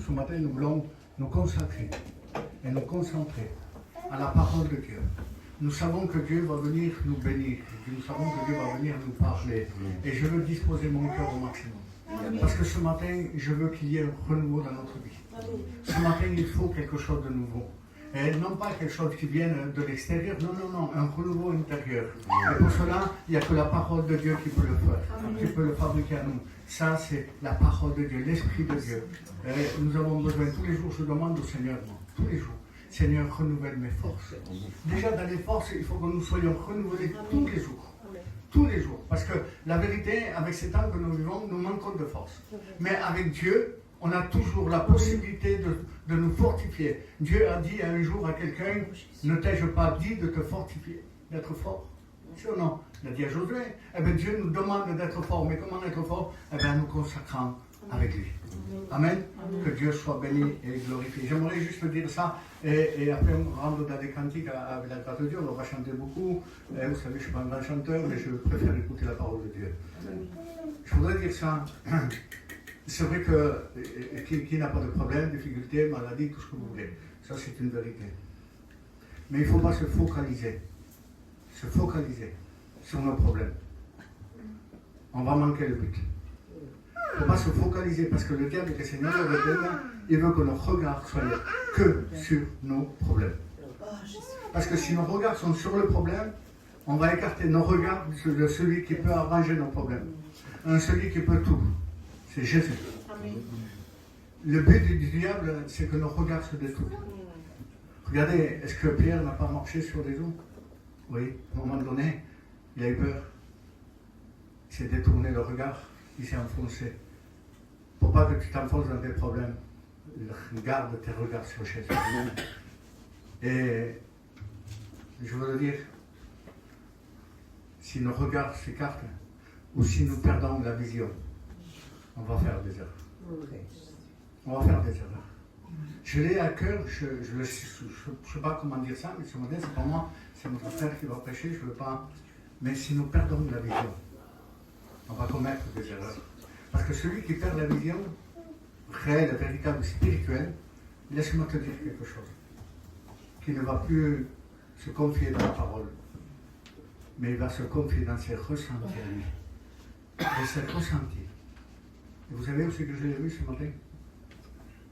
ce matin, nous voulons nous consacrer et nous concentrer à la parole de Dieu. Nous savons que Dieu va venir nous bénir. Nous savons que Dieu va venir nous parler. Et je veux disposer mon cœur au maximum. Parce que ce matin, je veux qu'il y ait un renouveau dans notre vie. Ce matin, il faut quelque chose de nouveau. Et non pas quelque chose qui vienne de l'extérieur, non, un renouveau intérieur. Et pour cela, il n'y a que la parole de Dieu qui peut le faire, qui peut le fabriquer à nous. Ça, c'est la parole de Dieu, l'Esprit de Dieu. Et nous avons besoin, tous les jours, je demande au Seigneur, tous les jours, Seigneur, renouvelle mes forces. Déjà, dans les forces, il faut que nous soyons renouvelés tous les jours. Tous les jours. Parce que la vérité, avec ces temps que nous vivons, nous manquons de force. Mais avec Dieu, on a toujours la possibilité de nous fortifier. Dieu a dit un jour à quelqu'un, ne t'ai-je pas dit de te fortifier, d'être fort? C'est ou non? Il a dit à Josué. Eh bien, Dieu nous demande d'être fort. Mais comment être fort? Eh bien, nous consacrant avec lui. Amen. Que Dieu soit béni et glorifié. J'aimerais juste dire ça. Et après, on rentre dans des cantiques avec la grâce de Dieu. On va chanter beaucoup. Vous savez, je ne suis pas un grand chanteur, mais je préfère écouter la parole de Dieu. Je voudrais dire ça. C'est vrai que qui n'a pas de problème, difficulté, maladie, tout ce que vous voulez. Ça, c'est une vérité. Mais il ne faut pas se focaliser sur nos problèmes. On va manquer le but. Il ne faut pas se focaliser parce que le diable et le Seigneur, il veut que nos regards soient que sur nos problèmes. Parce que si nos regards sont sur le problème, on va écarter nos regards de celui qui peut arranger nos problèmes. Celui qui peut tout. C'est Jésus. Amen. Le but du diable, c'est que nos regards se détournent. Regardez, est-ce que Pierre n'a pas marché sur les eaux? Oui, à un moment donné, il a eu peur. Il s'est détourné le regard, il s'est enfoncé. Pour pas que tu t'enfonces dans tes problèmes, garde tes regards sur Jésus. Et je veux le dire, si nos regards s'écartent, ou si nous perdons la vision, on va faire des erreurs. On va faire des erreurs. Je l'ai à cœur, je ne sais pas comment dire ça, mais ce matin, c'est pas moi, c'est mon frère qui va prêcher, je ne veux pas. Mais si nous perdons la vision, on va commettre des erreurs. Parce que celui qui perd la vision, réelle, véritable, spirituelle, laisse-moi te dire quelque chose. Qui ne va plus se confier dans la parole, mais il va se confier dans ses ressentis à lui. Et ses ressentis. Et vous savez où c'est que je l'ai vu ce matin?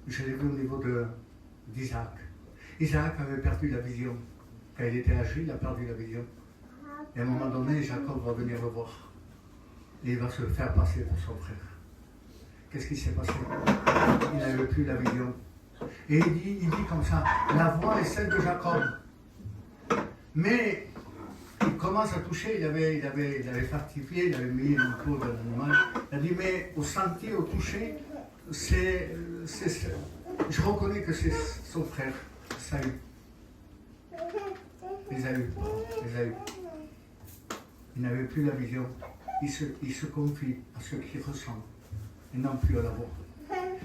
Je l'ai vu au niveau d'Isaac. Isaac avait perdu la vision. Quand il était âgé, il a perdu la vision. Et à un moment donné, Jacob va venir le voir. Et il va se faire passer pour son frère. Qu'est-ce qui s'est passé? Il n'avait plus la vision. Et il dit comme ça, la voix est celle de Jacob. Mais il commence à toucher, il avait fortifié, il avait mis une peau d'un animal. Il a dit, mais au senti, au toucher, je reconnais que c'est son frère, Saül. Ésaü. Il n'avait plus la vision. Il se confie à ce qu'il ressent et non plus à la voix.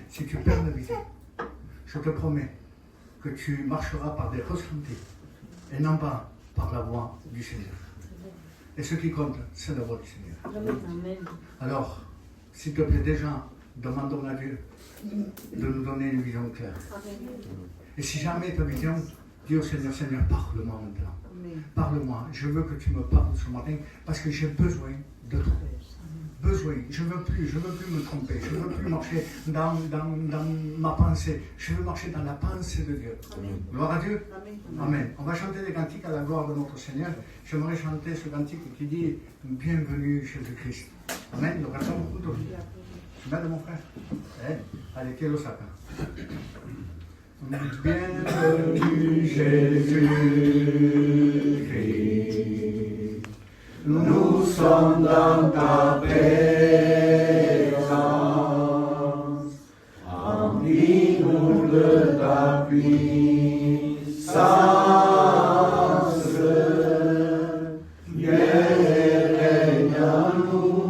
Si tu perds la vision, je te promets que tu marcheras par des ressentis et non pas par la voix du Seigneur. Et ce qui compte, c'est la voix du Seigneur. Amen. Alors, s'il te plaît, déjà, demandons à Dieu de nous donner une vision claire. Amen. Et si jamais ta vision, dis au Seigneur, Seigneur, parle-moi maintenant. Amen. Parle-moi, je veux que tu me parles ce matin, parce que j'ai besoin de toi. Besoin, je ne veux plus me tromper, je ne veux plus marcher dans ma pensée, je veux marcher dans la pensée de Dieu. Amen. Gloire à Dieu. Amen. Amen. On va chanter des cantiques à la gloire de notre Seigneur. J'aimerais chanter ce cantique qui dit Bienvenue Jésus-Christ. Amen. Nous restons beaucoup de vie. Amen, mon frère. Allez, quel Osaka. Bienvenue Jésus-Christ. Nous sommes dans ta présence, remplis-nous de ta puissance, viens et règne en nous.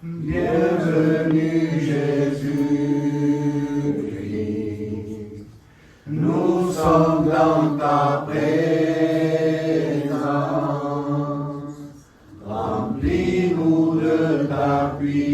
Bienvenue Jésus-Christ, nous sommes dans ta présence. Remplis-nous de ta puissance.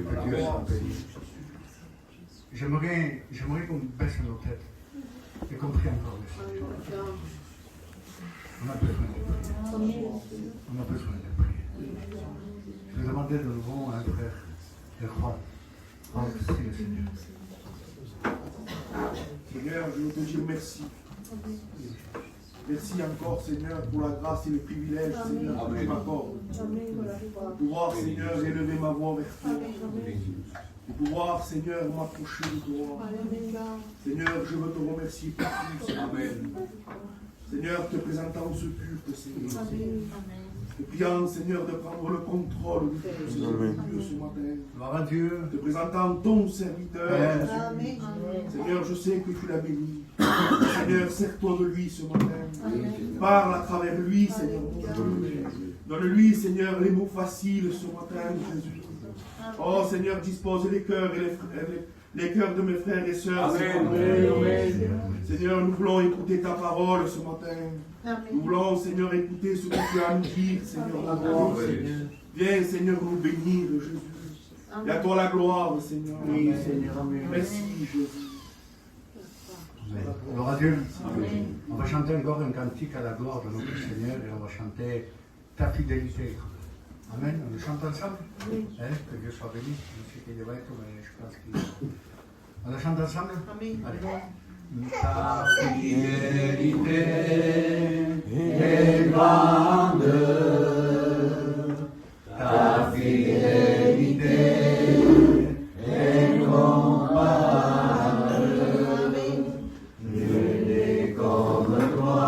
Que Dieu soit béni. J'aimerais qu'on baisse nos têtes et qu'on prie encore le Seigneur. On a besoin de prier. On a besoin de prier. Je vais demander de nouveau à un frère de croire. Merci le Seigneur. Seigneur, je veux te dire merci. Merci encore, Seigneur, pour la grâce et le privilège, Seigneur, que tu m'accordes. De pouvoir, Seigneur, élever ma voix vers toi. De pouvoir, Seigneur, m'approcher de toi. Seigneur, je veux te remercier pour tout. Amen. Seigneur, te présentant ce culte, Seigneur. Te priant, Seigneur, de prendre le contrôle de tout ce matin. Gloire à Dieu. Te présentant ton serviteur. Amen. Seigneur, je sais que tu l'as béni. Seigneur, sers-toi de lui ce matin. Parle à travers lui, Seigneur. Donne-lui, Seigneur, les mots faciles ce matin, Jésus. Oh, Seigneur, dispose les cœurs et les cœurs de mes frères et sœurs. Amen. Seigneur, nous voulons écouter ta parole ce matin. Nous voulons, Seigneur, écouter ce que tu as à nous dire, Seigneur. Viens, Seigneur, nous bénir, Jésus. Et à toi la gloire, Seigneur. Oui, Seigneur. Merci, Jésus. Gloire à Dieu. On va chanter encore un cantique à la gloire de notre Seigneur et on va chanter ta fidélité. Amen. On le chante ensemble. Que Dieu soit béni. Je sais qu'il est vrai, mais je pense qu'il. On le chante ensemble. Allez. Ta fidélité est grande. Ta fidélité est comparable. Nul n'est comme toi.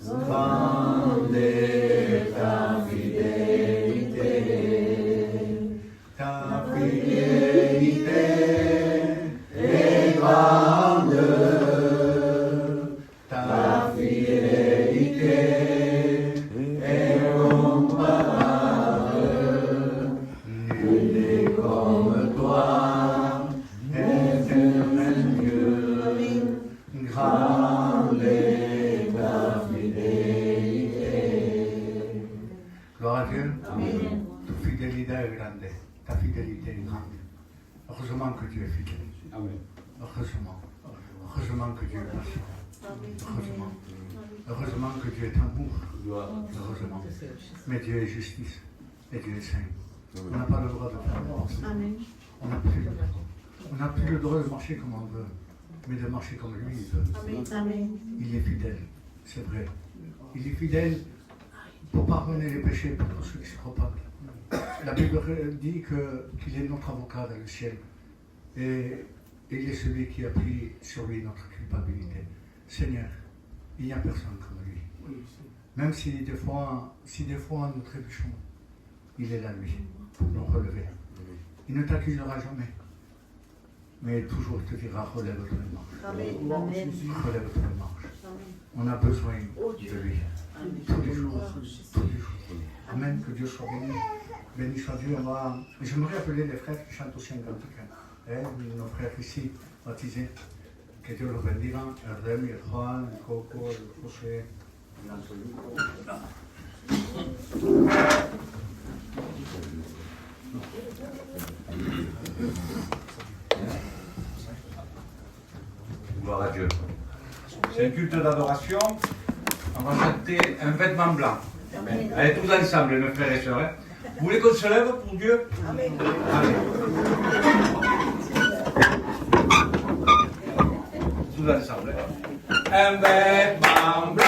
Grande est ta fidélité. Ta fidélité est grande. Ta fidélité est comparable. Nul n'est comme toi, éternel Dieu. Grande est ta fidélité. Gloire à Dieu. Amen. Ta fidélité est grande. Ta fidélité est grande. Heureusement que Dieu est fidèle. Amen. Heureusement. Heureusement que Dieu est patient. Heureusement. Heureusement que Dieu est amour. Heureusement. Mais Dieu est justice. Et Dieu est saint. On n'a pas le droit de faire ça. On n'a plus le droit de marcher comme on veut, mais de marcher comme lui il veut. Il est fidèle, c'est vrai. Il est fidèle pour pardonner les péchés pour tous ceux qui se repentent. La Bible dit qu'il est notre avocat dans le ciel. Et il est celui qui a pris sur lui notre culpabilité. Seigneur, il n'y a personne comme lui. Même si des fois nous trébuchons, il est là, lui, pour nous relever. Il ne t'accusera jamais, mais toujours te dira relève-toi et marche. Relève-toi et marche. On a besoin de lui. Tous les jours. Tous les jours. Amen. Que Dieu soit béni. Béni soit Dieu. J'aimerais appeler les frères qui chantent aussi un cantique. Nos frères ici, baptisés. Que Dieu los bendiga. El Remy, el Juan, el Coco, el José, el Antonio. Gloire à Dieu. C'est un culte d'adoration. On va chanter un vêtement blanc. Amen. Allez, tous ensemble, mes frères et sœurs. Hein. Vous voulez qu'on se lève pour Dieu? Amen. Allez. Tous ensemble. Hein. Un vêtement blanc.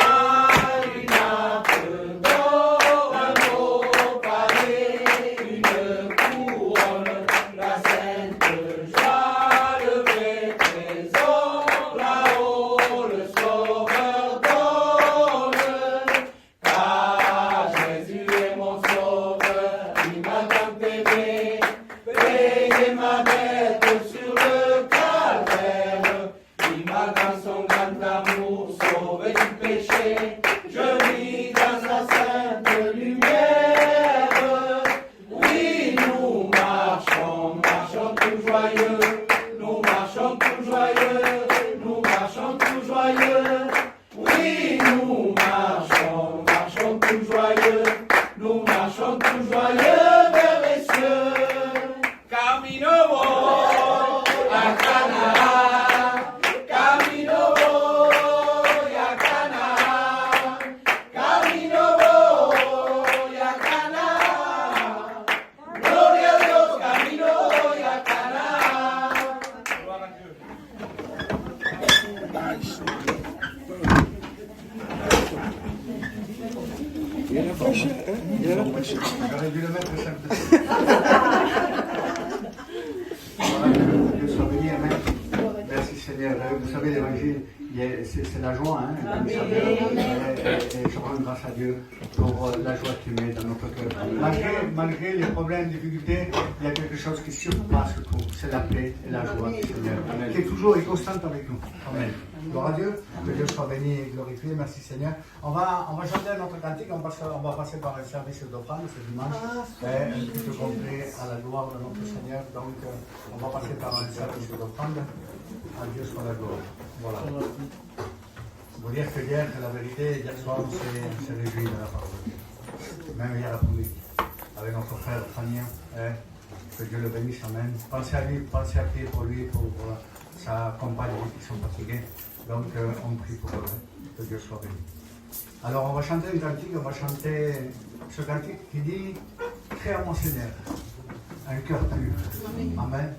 Nous marchons Il y a la fraîcheur, hein? Il y a la fraîcheur. J'aurais dû le mettre simple. Voilà, que Dieu soit béni, amen. Merci Seigneur. Vous savez, l'évangile, c'est la joie, hein. Vous savez, et je rends grâce à Dieu pour la joie qu'il met dans notre cœur. Malgré les problèmes, les difficultés, il y a quelque chose qui surpasse tout. C'est la paix et la joie du Seigneur, qui est toujours et constante avec nous. Amen. Gloire à Dieu, que Dieu soit béni et glorifié. Merci Seigneur. On va chanter notre cantique, on va passer par un service d'offrande ce dimanche. Un culte complet à la gloire de notre Seigneur. Donc on va passer par un service d'offrande. À Dieu soit la gloire. Voilà. Vous dire que hier, la vérité, hier soir, on s'est réjoui de la parole de Dieu. Même hier après-midi, avec notre frère Fania. Que Dieu le bénisse, amen. Pensez à lui, pensez à prier pour lui, pour sa compagne qui sont fatigués. Donc on prie pour eux, que Dieu soit béni. Alors on va chanter un cantique, on va chanter ce cantique qui dit « Crée à mon Seigneur, un cœur pur ». Amen.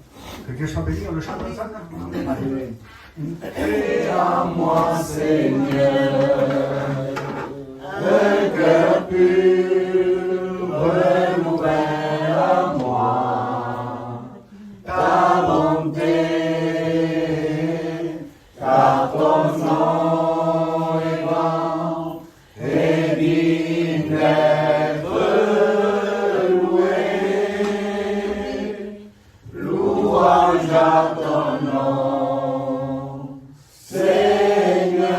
Que Dieu soit béni, on le chante ensemble. Allez. Crée à moi Seigneur, un cœur pur, renouvelle à moi ta bonté. Car ton nom est grand et digne d'être loué. Louange à ton nom, Seigneur.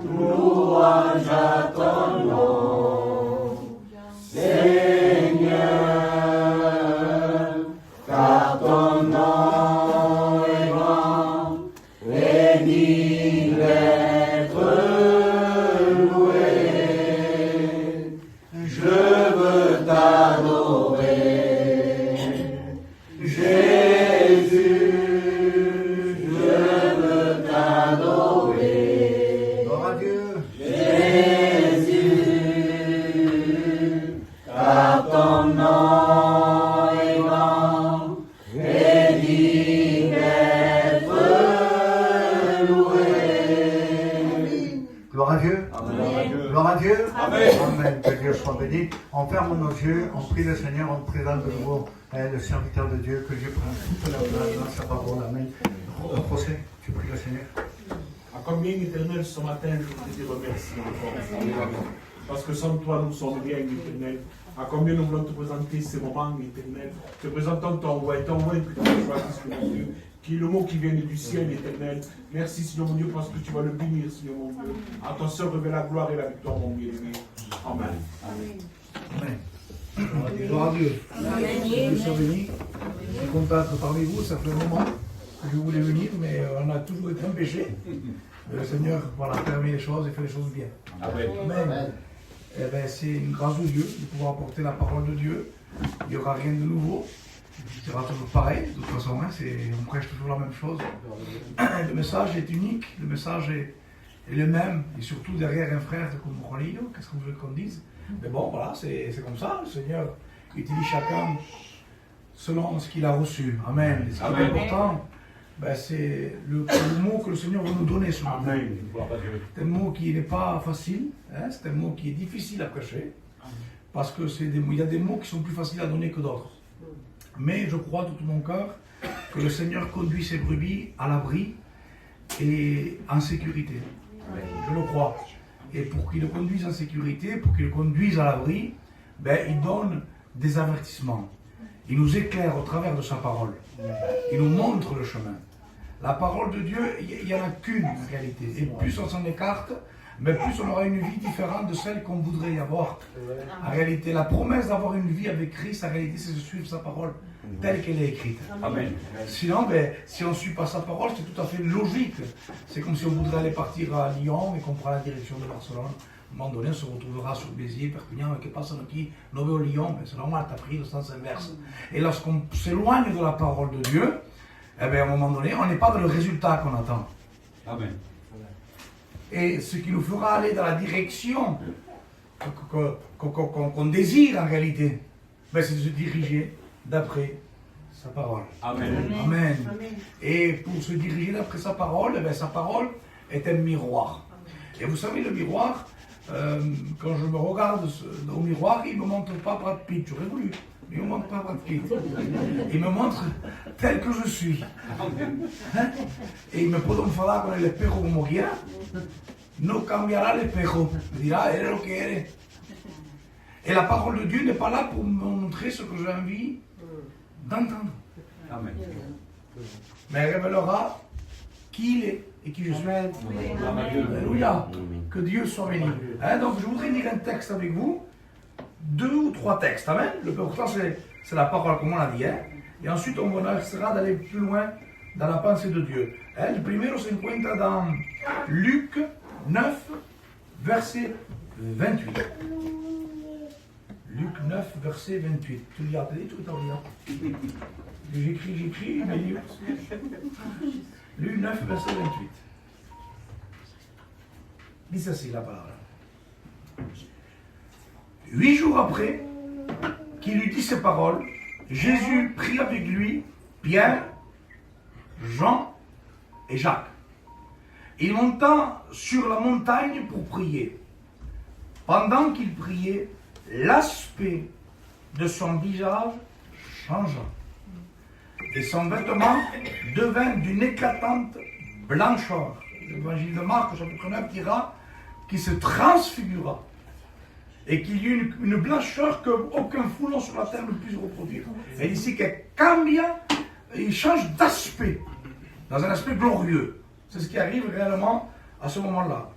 Louange à ton nom, Seigneur. Car ton nom est grand et digne d'être loué. Je veux t'adorer, Jésus, je veux t'adorer. Gloire à Dieu. Jésus, car ton nom est grand et digne d'être loué. Gloire à Dieu. Amen. Gloire à Dieu. Amen. Amen. Que Dieu soit béni. On ferme nos yeux, on prie le Seigneur, on présente de nouveau le serviteur de Dieu, que Dieu prenne toute la place dans sa parole. Amen. José, tu pries le Seigneur. À combien éternel ce matin, je voudrais te remercier encore. Parce que sans toi, nous sommes rien, éternel. À combien nous voulons te présenter ces moments éternels. Te présentons ton roi que tu as choisi, Seigneur mon Dieu, qui est le mot qui vient du ciel éternel. Merci, Seigneur mon Dieu, parce que tu vas le bénir, Seigneur mon Dieu. À ton seul révèle la gloire et la victoire, mon bien-aimé. Amen. Amen. Gloire à Dieu. Dieu soit béni. Je suis content d'être parmi vous. Ça fait un moment que je voulais venir, mais on a toujours été empêchés. Le Seigneur voilà, permet les choses et fait les choses bien. Amen. Amen. Eh ben, c'est une grâce de Dieu de pouvoir apporter la parole de Dieu. Il n'y aura rien de nouveau. Ce sera toujours pareil. De toute façon, hein, on prêche toujours la même chose. Le message est unique. Le message est le même. Et surtout derrière un frère comme Ronillo, qu'est-ce que vous voulez qu'on dise? Mais bon, voilà, c'est comme ça. Le Seigneur utilise chacun selon ce qu'il a reçu. Amen. Et ce qui est important, ben, c'est le mot que le Seigneur veut nous donner. Amen. C'est un mot qui n'est pas facile. Hein, c'est un mot qui est difficile à prêcher. Parce que il y a des mots qui sont plus faciles à donner que d'autres. Mais je crois de tout mon cœur que le Seigneur conduit ses brebis à l'abri et en sécurité. Je le crois. Et pour qu'il le conduise en sécurité, pour qu'il le conduise à l'abri, ben, il donne des avertissements. Il nous éclaire au travers de sa parole. Il nous montre le chemin. La parole de Dieu, il n'y en a qu'une en réalité. Et plus on s'en écarte, mais plus on aura une vie différente de celle qu'on voudrait y avoir. En réalité, la promesse d'avoir une vie avec Christ, en réalité, c'est de suivre sa parole telle qu'elle est écrite. Amen. Sinon, ben, si on ne suit pas sa parole, c'est tout à fait logique. C'est comme si on voudrait aller partir à Lyon et qu'on prend la direction de Barcelone. À un moment donné, on se retrouvera sur Béziers, Perpignan, et que passano qui nous au Lyon, ben, c'est normal, tu as pris le sens inverse. Et lorsqu'on s'éloigne de la parole de Dieu, eh ben, à un moment donné, on n'est pas dans le résultat qu'on attend. Amen. Et ce qui nous fera aller dans la direction qu'on désire en réalité, ben, c'est de se diriger d'après sa parole. Amen. Amen. Et pour se diriger d'après sa parole, eh ben, sa parole est un miroir. Et vous savez, le miroir, quand je me regarde au miroir, il ne me montre pas Brad Pitt. J'aurais voulu, mais il ne me montre pas Brad Pitt. Il me montre tel que je suis. Hein? Et il me puede enfadar con el espejo como quiera. No cambiará el espejo. Me dirá, eres lo que eres. Et la parole de Dieu n'est pas là pour me montrer ce que j'ai envie d'entendre. Amen. Mais elle révélera qui il est et qui je suis. Alléluia. Que Dieu soit béni. Hein, donc je voudrais lire un texte avec vous. 2 ou 3 textes. Amen. Le plus important c'est la parole comme on l'a dit. Hein. Et ensuite on essaiera d'aller plus loin dans la pensée de Dieu. Hein, le primero se encuentra dans Luc 9, verset 28. Luc 9, verset 28. Tu lis à tout à J'écris, mais Luc 9, verset 28. Dis ceci la parole. 8 jours après qu'il eut dit ces paroles, Jésus prit avec lui Pierre, Jean et Jacques. Il monta sur la montagne pour prier. Pendant qu'il priait, l'aspect de son visage changea et son vêtement devint d'une éclatante blancheur. L'évangile de Marc, chapitre 9, dira qu'il se transfigura et qu'il y eut une blancheur qu'aucun foulon sur la terre ne puisse reproduire. Et ici, que cambia, il change d'aspect, dans un aspect glorieux. C'est ce qui arrive réellement à ce moment-là.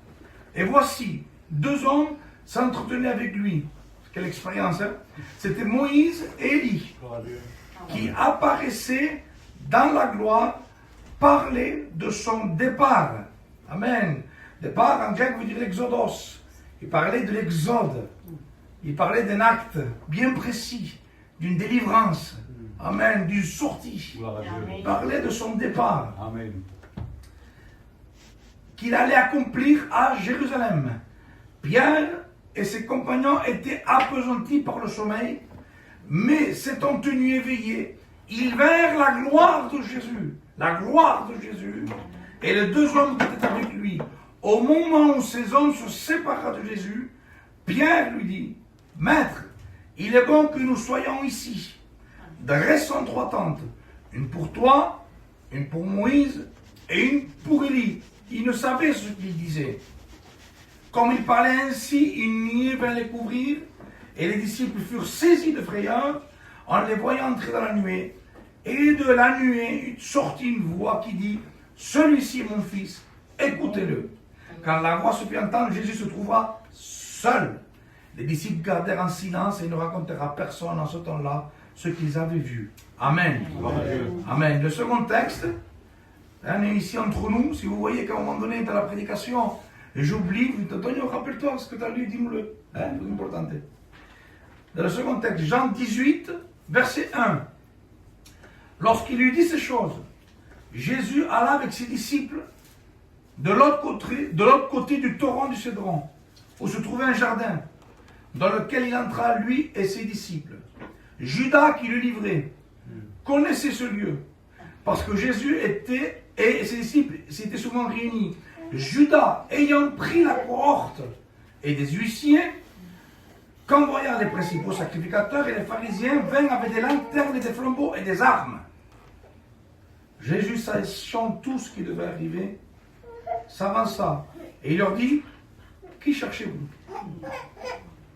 Et voici, 2 hommes s'entretenaient avec lui. Quelle expérience, hein? C'était Moïse et Élie qui apparaissaient dans la gloire, parlaient de son départ. Amen. Départ en grec veut dire l'exodos. Il parlait de l'exode. Il parlait d'un acte bien précis, d'une délivrance. Amen. D'une sortie. Il parlait de son départ. Amen. Qu'il allait accomplir à Jérusalem. Pierre et ses compagnons étaient appesantis par le sommeil, mais s'étant tenus éveillés, ils vinrent la gloire de Jésus. La gloire de Jésus. Et les 2 hommes qui étaient avec lui, au moment où ces hommes se séparèrent de Jésus, Pierre lui dit, « Maître, il est bon que nous soyons ici. Dressons 3 tentes, une pour toi, une pour Moïse et une pour Élie. » Il ne savait ce qu'il disait. Comme il parlait ainsi, une nuée vint les couvrir, et les disciples furent saisis de frayeur en les voyant entrer dans la nuée. Et de la nuée sortit une voix qui dit, « Celui-ci est mon fils, écoutez-le. » Quand la voix se fit entendre, Jésus se trouva seul. Les disciples gardèrent en silence et ne racontèrent à personne en ce temps-là ce qu'ils avaient vu. Amen. Amen. Le second texte, on est ici entre nous. Si vous voyez qu'à un moment donné dans la prédication, j'oublie, Antonio, rappelle-toi ce que tu as lu, dis-moi-le. Hein, c'est important. Dans le second texte, Jean 18, verset 1. Lorsqu'il lui dit ces choses, Jésus alla avec ses disciples de l'autre côté du torrent du Cédron, où se trouvait un jardin, dans lequel il entra, lui et ses disciples. Judas, qui le livrait, connaissait ce lieu, parce que Jésus était, et ses disciples s'étaient souvent réunis. Judas, ayant pris la cohorte et des huissiers, convoyant les principaux sacrificateurs et les pharisiens, vint avec des lanternes et des flambeaux et des armes. Jésus, sachant tout ce qui devait arriver, s'avança et il leur dit, « Qui cherchez-vous »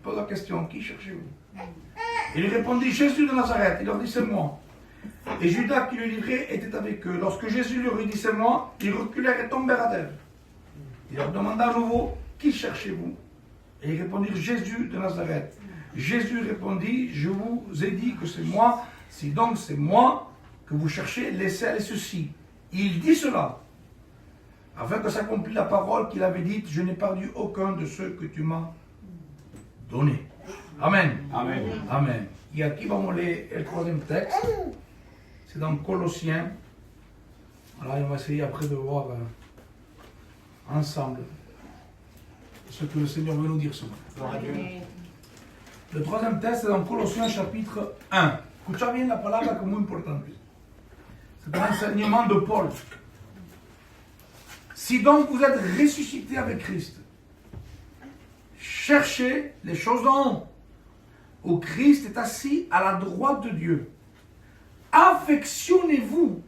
Pose la question, « Qui cherchez-vous » Il lui répondit, « Jésus de Nazareth ». Il leur dit, « C'est moi ». Et Judas qui le livrait était avec eux. Lorsque Jésus leur dit, « C'est moi », ils reculèrent et tombèrent à terre. Il leur demanda à nouveau, « Qui cherchez-vous » Et ils répondirent, « Jésus de Nazareth ». Jésus répondit, « Je vous ai dit que c'est moi. Si donc c'est moi que vous cherchez, laissez ceci. » Il dit cela, afin que s'accomplisse la parole qu'il avait dite, « Je n'ai perdu aucun de ceux que tu m'as donné. » Amen. Amen. Amen. Et aquí vamos a leer el troisième texte. C'est dans Colossiens. Alors on va essayer après de voir ensemble ce que le Seigneur veut nous dire ce matin. Le troisième texte c'est dans Colossiens chapitre 1. Escucha bien la palabra que es muy importante. C'est un enseignement de Paul. Si donc vous êtes ressuscité avec Christ, cherchez les choses d'en haut, où Christ est assis à la droite de Dieu. Affectionnez-vous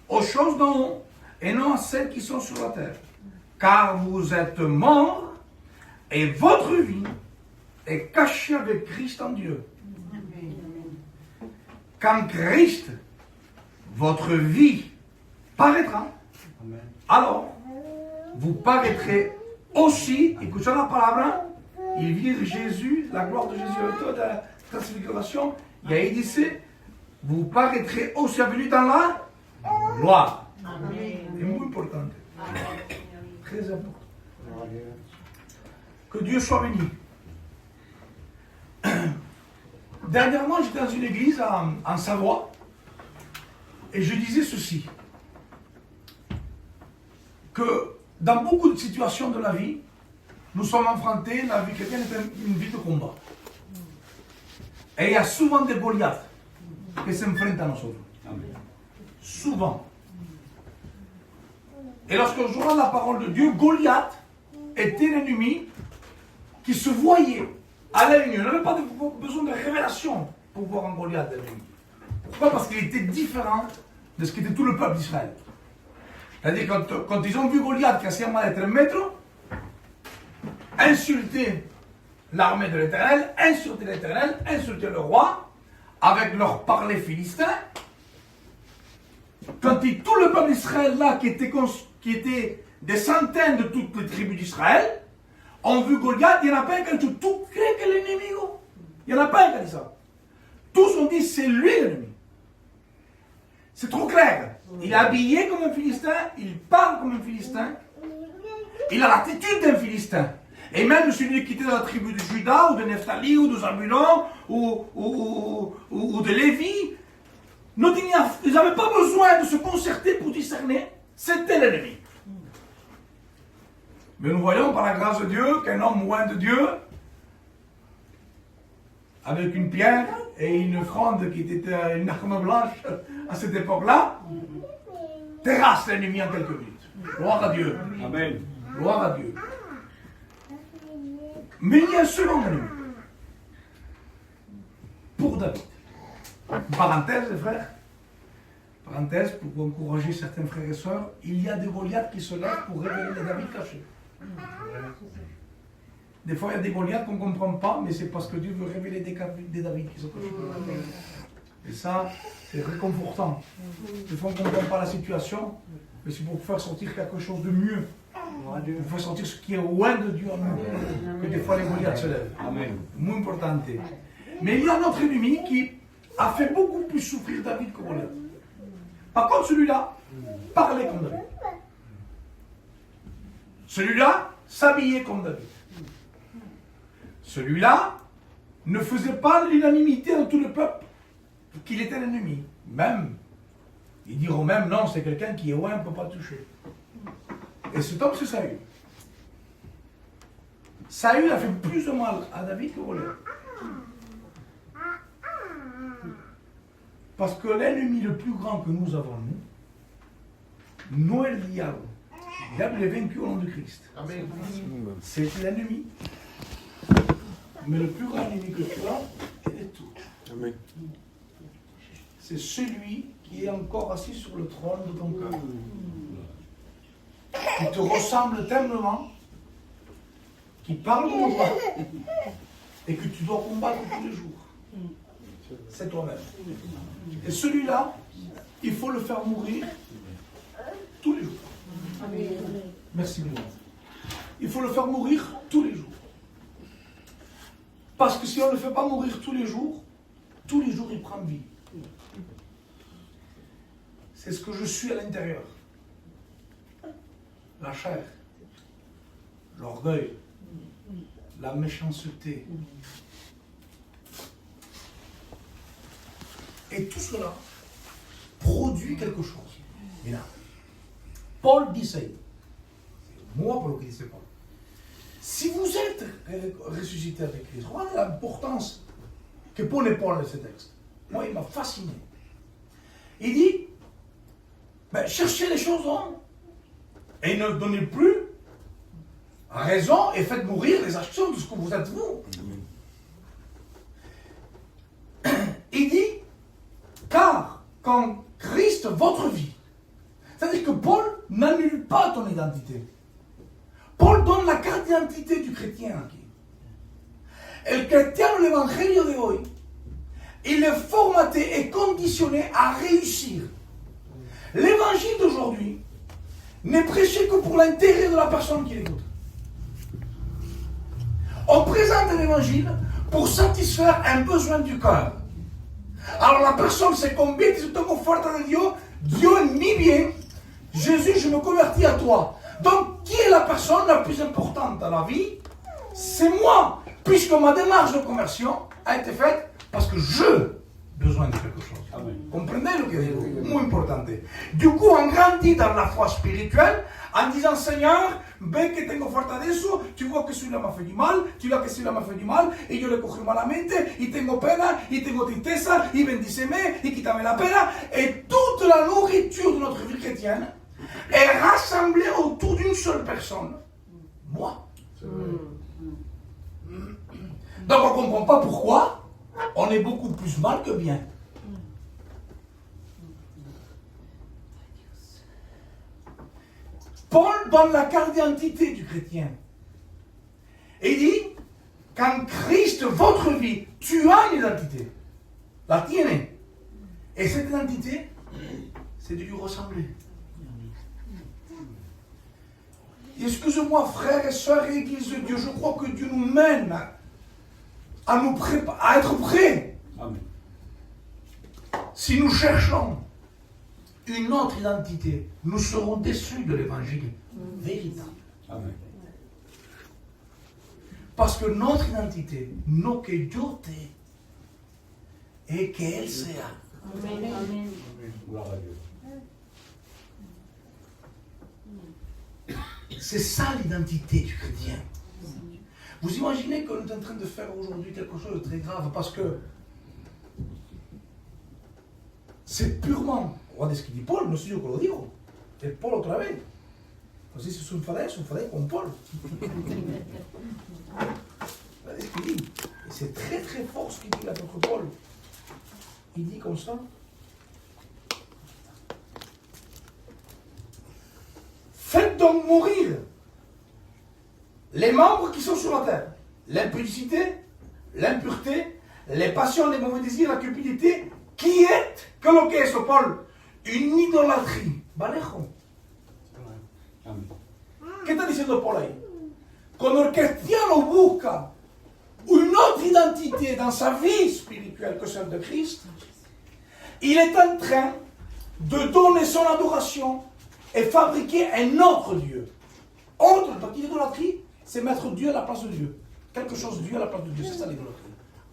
aux choses d'en haut et non à celles qui sont sur la terre. Car vous êtes morts et votre vie est cachée avec Christ en Dieu. Quand Christ, votre vie, paraîtra, alors vous paraîtrez aussi, écoutez la parole, il vit Jésus, la gloire de Jésus, le temps de la transfiguration, il a dit, vous paraîtrez aussi venus dans la gloire. C'est muy important. Très important. Que Dieu soit béni. Dernièrement, j'étais dans une église en Savoie et je disais ceci, que dans beaucoup de situations de la vie, nous sommes enfrontés, la vie chrétienne est une vie de combat. Et il y a souvent des Goliaths qui s'enfrentent à nous autres. Souvent. Et lorsque je regarde la parole de Dieu, Goliath était l'ennemi qui se voyait à l'ennemi. On n'avait pas besoin de révélation pour voir un Goliath l'ennemi. Pourquoi? Parce qu'il était différent de ce qu'était tout le peuple d'Israël. C'est-à-dire quand ils ont vu Goliath qui a seulement être un maître, insulter l'armée de l'Éternel, insulter le roi, avec leur parler philistin, quand tout le peuple d'Israël là, qui était des centaines de toutes les tribus d'Israël, ont vu Goliath, il n'y en a pas un qui a dit tout que l'ennemi. Il n'y en a pas un qui a dit ça. Tous ont dit c'est lui l'ennemi. C'est trop clair. Il est habillé comme un Philistin, il parle comme un Philistin, il a l'attitude d'un Philistin. Et même celui qui était dans la tribu de Juda, ou de Nephtali, ou de Zabulon, ou de Lévi, ils n'avaient pas besoin de se concerter pour discerner, c'était l'ennemi. Mais nous voyons par la grâce de Dieu qu'un homme loin de Dieu, avec une pierre et une offrande qui était une arme blanche à cette époque-là, terrasse l'ennemi en quelques minutes. Gloire à Dieu. Amen. Gloire à Dieu. Mais il y a un second ennemi. Pour David. Parenthèse, les frères. Parenthèse, pour encourager certains frères et sœurs, il y a des Goliaths qui se lèvent pour révéler les David cachés. Des fois, il y a des Goliaths qu'on ne comprend pas, mais c'est parce que Dieu veut révéler des David qui sont cachés. Et ça, c'est réconfortant. Des fois, on ne comprend pas la situation, mais c'est pour faire sortir quelque chose de mieux. Pour faire sortir ce qui est loin de Dieu en nous. Que des fois, les Goliaths se lèvent. Amen. Muy important. Mais il y a un autre ennemi qui a fait beaucoup plus souffrir David que Goliath. Par contre, celui-là parlait comme David. Celui-là s'habillait comme David. Celui-là ne faisait pas l'unanimité dans tout le peuple qu'il était l'ennemi. Même, ils diront même, non, c'est quelqu'un qui est loin, on ne peut pas toucher. Et cet homme, c'est Saül. Saül a fait plus de mal à David que Goliath. Parce que l'ennemi le plus grand que nous avons, nous est le diable. Le diable est vaincu au nom de Christ. Amen. C'est l'ennemi. Mais le plus grand ennemi que tu as, il est tout. Amen. C'est celui qui est encore assis sur le trône de ton cœur. Qui te ressemble tellement, qui parle comme toi, et que tu dois combattre tous les jours. C'est toi-même. Et celui-là, il faut le faire mourir tous les jours. Merci beaucoup. Il faut le faire mourir tous les jours. Parce que si on ne le fait pas mourir tous les jours il prend vie. C'est ce que je suis à l'intérieur. La chair, l'orgueil, la méchanceté. Et tout cela produit quelque chose. Et là, Paul dit ça. C'est moi, Paul, qui dit ça. Si vous êtes ressuscité avec Christ, regardez l'importance que Paul dans ce texte. Moi, il m'a fasciné. Il dit, cherchez les choses en haut et ne donnez plus raison et faites mourir les actions de ce que vous êtes vous. Il dit, car quand Christ, votre vie, c'est-à-dire que Paul n'annule pas ton identité. Paul donne la carte d'identité du chrétien aquí. El cristiano, l'évangile de hoy, il est formaté et conditionné à réussir. L'évangile d'aujourd'hui n'est prêché que pour l'intérêt de la personne qui l'écoute. On présente un évangile pour satisfaire un besoin du cœur. Alors la personne se convierte et se toma fuerte de Dieu. Dieu est mi bien. Jésus, je me convertis à toi. Donc, qui est la personne la plus importante dans la vie? C'est moi, puisque ma démarche de conversion a été faite parce que je besoin de quelque chose. Amen. Comprenez ce que je dis? Muy importante. Du coup, on grandit dans la foi spirituelle en disant, Seigneur, ve que tengo falta de eso, tu vois que celui-là m'a fait du mal, tu vois que celui-là m'a fait du mal, et yo le cogí malamente, y tengo pena, y tengo tristeza, y bendíceme, y quítame la pena, et toute la nourriture de notre vie chrétienne est rassemblée autour d'une seule personne, moi. Donc on ne comprend pas pourquoi on est beaucoup plus mal que bien. Paul donne la carte d'identité du chrétien. Et il dit, quand Christ, votre vie, tu as une identité. La tienne. Et cette identité, c'est de lui ressembler. Excusez-moi, frères et sœurs et Église de Dieu, je crois que Dieu nous mène à être prêts. Amen. Si nous cherchons une autre identité, nous serons déçus de l'évangile véritable. Amen. Parce que notre identité, no que yo te, et qu'elle sea. Amen. Amen. Gloire à Dieu. C'est ça l'identité du chrétien. Vous imaginez qu'on est en train de faire aujourd'hui quelque chose de très grave parce que c'est purement, regardez ce qu'il dit Paul, no soy yo que lo digo, es Paul otra vez. Así si son frères con Paul. Regardez ce qu'il dit. Et c'est très très fort ce qu'il dit l'apôtre Paul. Il dit comme ça. Faites donc mourir les membres qui sont sur la terre. L'impudicité, l'impureté, les passions, les mauvais désirs, la cupidité, qui est, que lo que es, Paul, une idolâtrie. Valejo. Amen. ¿Qué está diciendo Paul ahí? Cuando el cristiano busca une autre identité dans sa vie spirituelle que celle de Christ, il est en train de donner son adoration et fabriquer un autre Dieu. Autre, parce que l'idolâtrie, c'est mettre Dieu à la place de Dieu. Quelque chose de Dieu à la place de Dieu, c'est ça l'idolâtrie.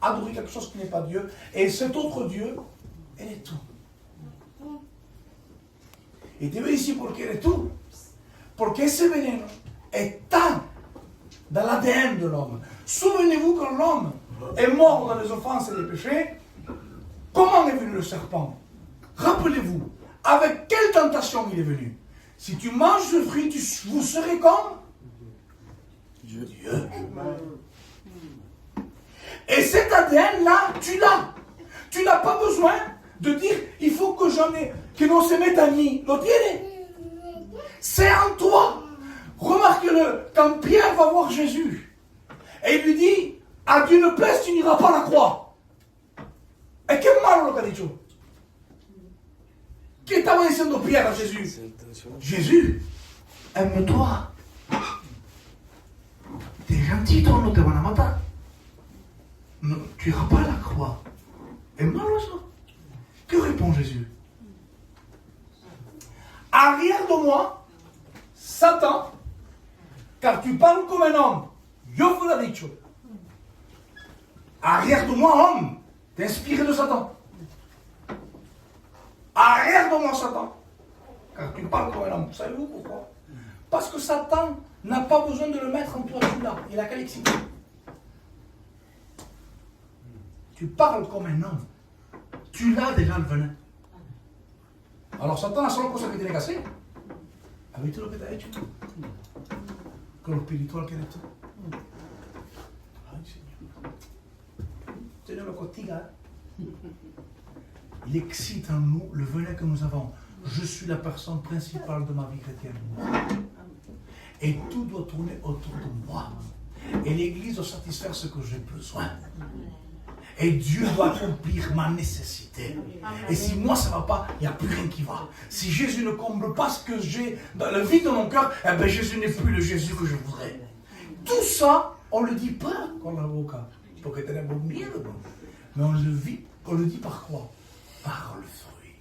Adorer quelque chose qui n'est pas Dieu. Et cet autre Dieu, elle est tout. Et te voy ici porque eres tú. Porque ese veneno está dans l'ADN de l'homme. Souvenez-vous quand l'homme est mort dans les offenses et les péchés, comment est venu le serpent? Rappelez-vous, avec quelle tentation il est venu? Si tu manges ce fruit, vous serez comme Dieu. Et cet ADN-là, tu l'as. Tu n'as pas besoin de dire, il faut que j'en ai, que non se mette à mi. Lo tiene. C'est en toi. Remarquez-le, quand Pierre va voir Jésus, et il lui dit, à Dieu ne plaise, tu n'iras pas à la croix. Et quel mal lo que ha dicho? ¿Qué estaba diciendo Pierre a Jésus? Jésus, aime-toi. T'es gentil, toi, no te van a matar. Non, tu n'iras pas à la croix. Et malo ça. Que répond Jésus? Arrière de moi, Satan, car tu parles comme un homme. Yo vous l'ai dit. Arrière de moi, homme, t'es inspiré de Satan. Arrière de moi, Satan, car tu parles comme un homme. Savez-vous pourquoi? Parce que Satan n'a pas besoin de le mettre en toi, tu l'as. Il a qu'à l'exciter. Tu parles comme un homme. Tu l'as déjà le venin. Alors Satan, la seule cosa que tiene que hacer, ¿has visto lo que te ha hecho? que lo espiritual quiere tú. Ay, Señor. Seigneur, le quotidien, il excite en nous le venin que nous avons. Je suis la personne principale de ma vie chrétienne. Et tout doit tourner autour de moi. Et l'Église doit satisfaire ce que j'ai besoin. Et Dieu doit accomplir ma nécessité. Et si moi ça ne va pas, il n'y a plus rien qui va. Si Jésus ne comble pas ce que j'ai dans le vide de mon cœur, eh bien Jésus n'est plus le Jésus que je voudrais. Tout ça, on ne le dit pas con la boca. Porque tenemos miedo. Mais on le vit, on le dit par quoi? Par le fruit.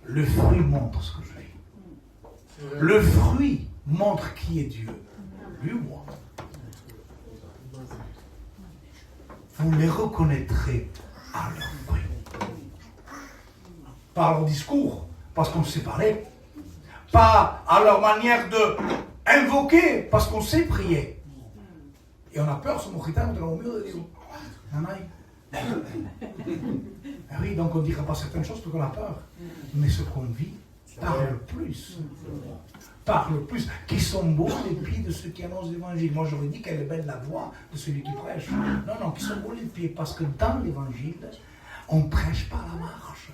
Le fruit montre ce que je vis. Le fruit montre qui est Dieu. Lui ou moi. Vous les reconnaîtrez à leur fruit. Par leur discours, parce qu'on sait parler. Pas à leur manière de invoquer, parce qu'on sait prier. Et on a peur, ce mojitano de l'homme de Dieu. Oui, donc on ne dira pas certaines choses parce qu'on a peur. Mais ce qu'on vit parle plus. Parle plus. Qui sont beaux les pieds de ceux qui annoncent l'évangile. Moi j'aurais dit qu'elle est belle la voix de celui qui prêche. Non, non, qui sont beaux les pieds. Parce que dans l'évangile, on prêche par la marche.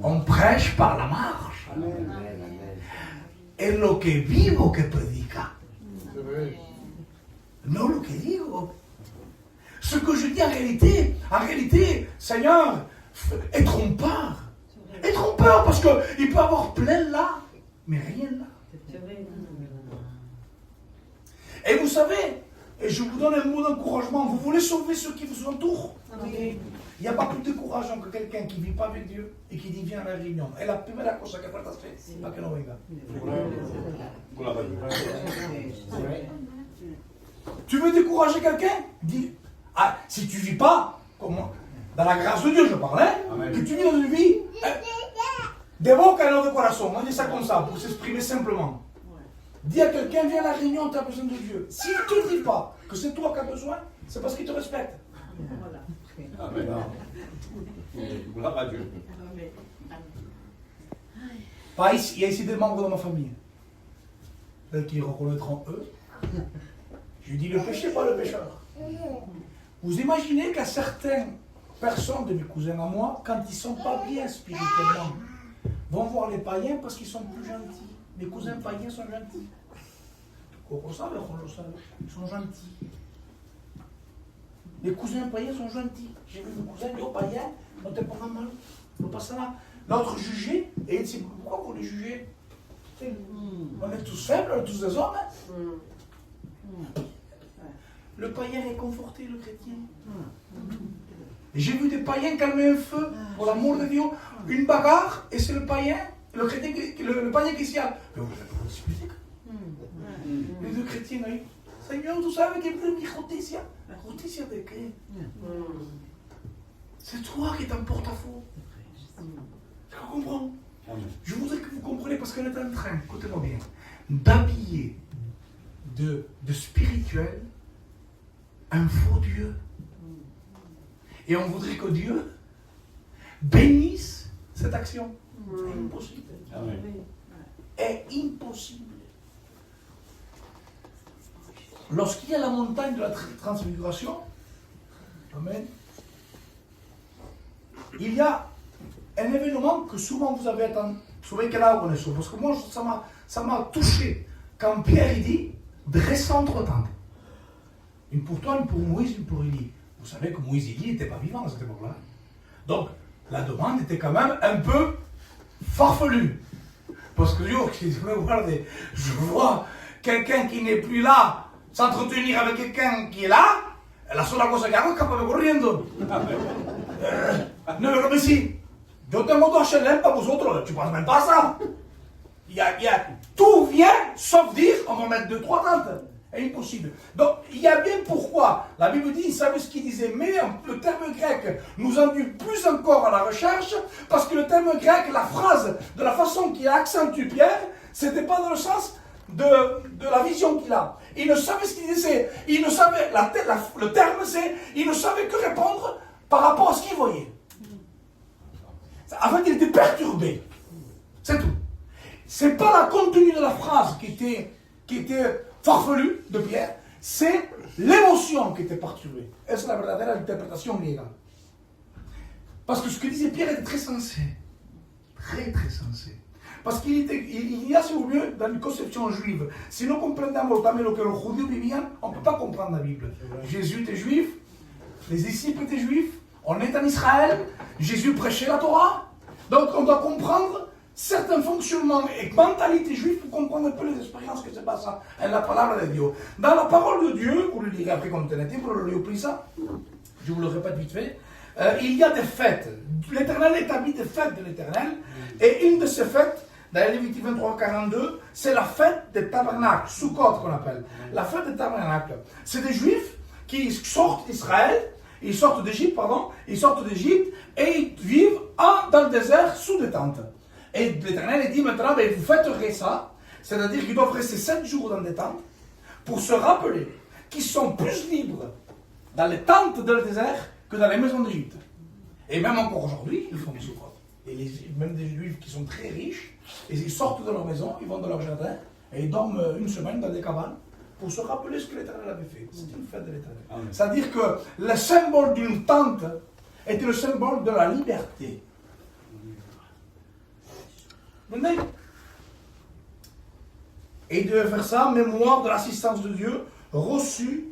On prêche par la marche. Es lo que vivo que predica. Non lo que digo. Ce que je dis en réalité, Seigneur, est trompeur. Est trompeur parce qu'il peut avoir plein là, mais rien là. Et vous savez, et je vous donne un mot d'encouragement, vous voulez sauver ceux qui vous entourent. Il n'y a pas plus décourageant que quelqu'un qui ne vit pas avec Dieu et qui dit viens à la réunion. Et la première chose que puedes hacer, c'est pas que no venga. Tu veux décourager quelqu'un? Dis, ah, si tu ne vis pas, comment, dans la grâce de Dieu je parle, que tu vis dans une vie de boca et non de corazon. On dit ça comme ça, pour s'exprimer simplement. Dis à quelqu'un, viens à la réunion, tu as besoin de Dieu. S'il ne te dit pas que c'est toi qui as besoin, c'est parce qu'il te respecte. Voilà. Amen. Gloire à Dieu. Pas ici, il y a ici des membres de ma famille. Ceux qui reconnaîtront eux. Je dis le péché, pas le pécheur. Vous imaginez qu'à certaines personnes de mes cousins à moi, quand ils ne sont pas bien spirituellement, vont voir les païens parce qu'ils sont plus gentils. Mes cousins païens sont gentils. Ils sont gentils. Les cousins païens sont gentils. J'ai vu mes cousins, les païens, on te prend mal. On passe là. L'autre jugé, et il dit pourquoi vous les jugez? On est tous faibles, on est tous des hommes. Le païen réconfortait le chrétien. Et j'ai vu des païens calmer un feu, pour l'amour de Dieu, une bagarre, et c'est le païen, le chrétien, le païen qui s'y a. Mais vous avez discuté. Les deux chrétiens, oui. Seigneur, tu savais qu'il y a une justicia. La justicia de qué? C'est toi qui es en porte-à-faux. Je comprends. Je voudrais que vous compreniez, parce qu'elle est en train, écoutez-moi bien, d'habiller de spirituel un faux Dieu. Et on voudrait que Dieu bénisse cette action. C'est impossible. C'est impossible. Lorsqu'il y a la montagne de la transfiguration, amen, il y a un événement que souvent vous avez entendu, souvent qu'elle a reconnu, parce que moi ça m'a touché quand Pierre il dit descendre tente. Une pour toi, une pour Moïse, une pour Élie. Vous savez que Moïse et Élie n'étaient pas vivants à cette époque-là. Donc la demande était quand même un peu farfelue. Parce que regardez, je vois quelqu'un qui n'est plus là s'entretenir avec quelqu'un qui est là, la sola cosa que hago es escaparme corriendo. No, pero si, yo tengo dos HLM para vosotros, tu penses même pas ça. Tout vient, sauf dire, on va mettre 2-3 tentes. C'est impossible. Donc, il y a bien pourquoi. La Bible dit, il savait ce qu'il disait, mais le terme grec nous induit plus encore à la recherche, parce que le terme grec, la phrase, de la façon qu'il accentue Pierre, c'était pas dans le sens de la vision qu'il a. Il ne savait ce qu'il disait. Il ne savait, le terme c'est, il ne savait que répondre par rapport à ce qu'il voyait. En fait, il était perturbé. C'est tout. C'est pas le contenu de la phrase qui était farfelu de Pierre, c'est l'émotion qui était perturbée. Et c'est la vraie interprétation légale. Parce que ce que disait Pierre était très sensé. Très, très sensé. Parce qu'il y a, si vous voulez, dans une conception juive, si nous comprendiamo también lo que los judíos vivían, on ne peut pas comprendre la Bible. Jésus était juif, les disciples étaient juifs, on est en Israël, Jésus prêchait la Torah, donc on doit comprendre certains fonctionnements et mentalités juives pour comprendre un peu les expériences que se passent dans la parole de Dieu. Dans la parole de Dieu, vous le lirez après comme alternative, vous le lirez ça, je vous le répète vite fait, il y a des fêtes. L'Éternel établit des fêtes de l'Éternel, et une de ces fêtes, dans Lévitique 23, 42, c'est la fête des tabernacles, Sukkot qu'on appelle. La fête des tabernacles. C'est des Juifs qui sortent d'Israël, ils sortent d'Égypte, et ils vivent dans le désert sous des tentes. Et l'Éternel dit maintenant, vous fêterez ça, c'est-à-dire qu'ils doivent rester 7 jours dans des tentes, pour se rappeler qu'ils sont plus libres dans les tentes dans le désert que dans les maisons d'Égypte. Et même encore aujourd'hui, ils font des Sukkot. Et même des Juifs qui sont très riches, ils sortent de leur maison, ils vont dans leur jardin, et ils dorment une semaine dans des cabanes pour se rappeler ce que l'Éternel avait fait. C'est une fête de l'Éternel. C'est-à-dire que le symbole d'une tente était le symbole de la liberté. Et de faire ça, mémoire de l'assistance de Dieu reçue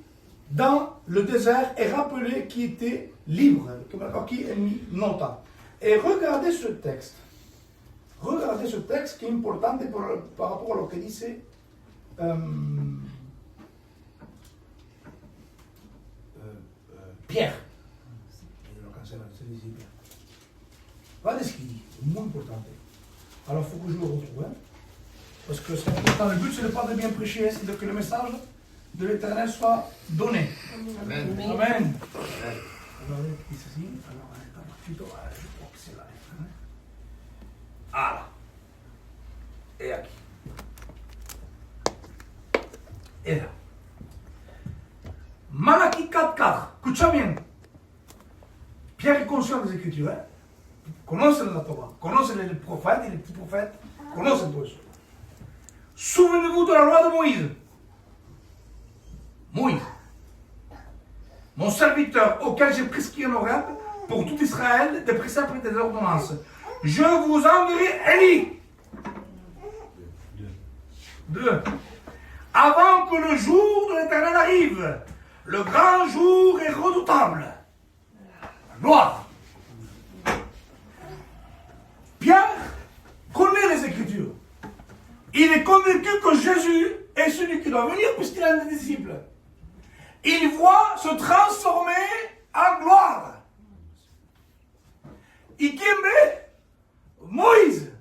dans le désert et rappeler qui était libre, qui est mis nota. Et regardez ce texte. Regardez ce texte qui est important par rapport à ce que disait Pierre. Regardez ce qu'il dit, c'est moins important. Alors il faut que je le retrouve. Hein? Parce que c'est important. Le but, c'est de pas de bien prêcher, c'est que le message de l'Éternel soit donné. Amen. Amen. Amen. Regardez ici. Alors, je crois que c'est là. Ah là. Et aquí. Et là. Malachie 4.4. Écoute bien. Pierre est conscient des Écritures. Hein? Connaissent la Torah. Connaissent les prophètes et les petits prophètes. Connaissent tout ça. Souvenez-vous de la loi de Moïse. Moïse. Mon serviteur auquel j'ai prescrit un horaire pour tout Israël, des préceptes et des ordonnances. Je vous enverrai Élie. 2. Avant que le jour de l'Éternel arrive, le grand jour est redoutable. La gloire. Pierre connaît les Écritures. Il est convaincu que Jésus est celui qui doit venir puisqu'il a des disciples. Il voit se transformer en gloire. Et qui aimait Moïse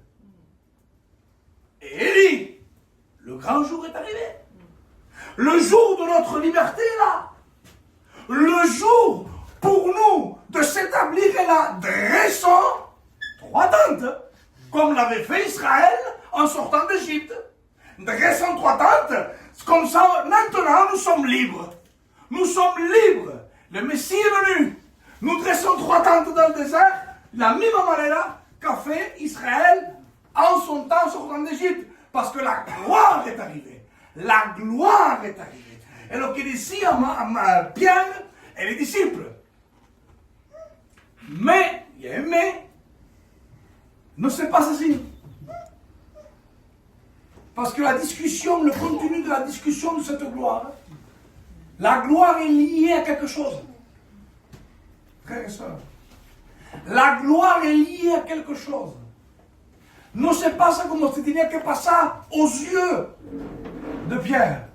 et Élie. Le grand jour est arrivé. Le jour de notre liberté est là. Le jour pour nous de s'établir est là. Dressons 3 tentes, comme l'avait fait Israël en sortant d'Égypte. Dressons 3 tentes, comme ça maintenant nous sommes libres. Nous sommes libres. Le Messie est venu. Nous dressons 3 tentes dans le désert, la même manière qu'a fait Israël en son temps sortant d'Égypte. Parce que la gloire est arrivée. La gloire est arrivée. Et ce qu'il dit à Pierre et les disciples. Mais, il y a un mais, ne c'est pas ceci. Parce que la discussion, le contenu de la discussion de cette gloire, la gloire est liée à quelque chose. Frères et sœurs, la gloire est liée à quelque chose. Non, c'est pas ça comme se tenía que pasar aux yeux de Pierre.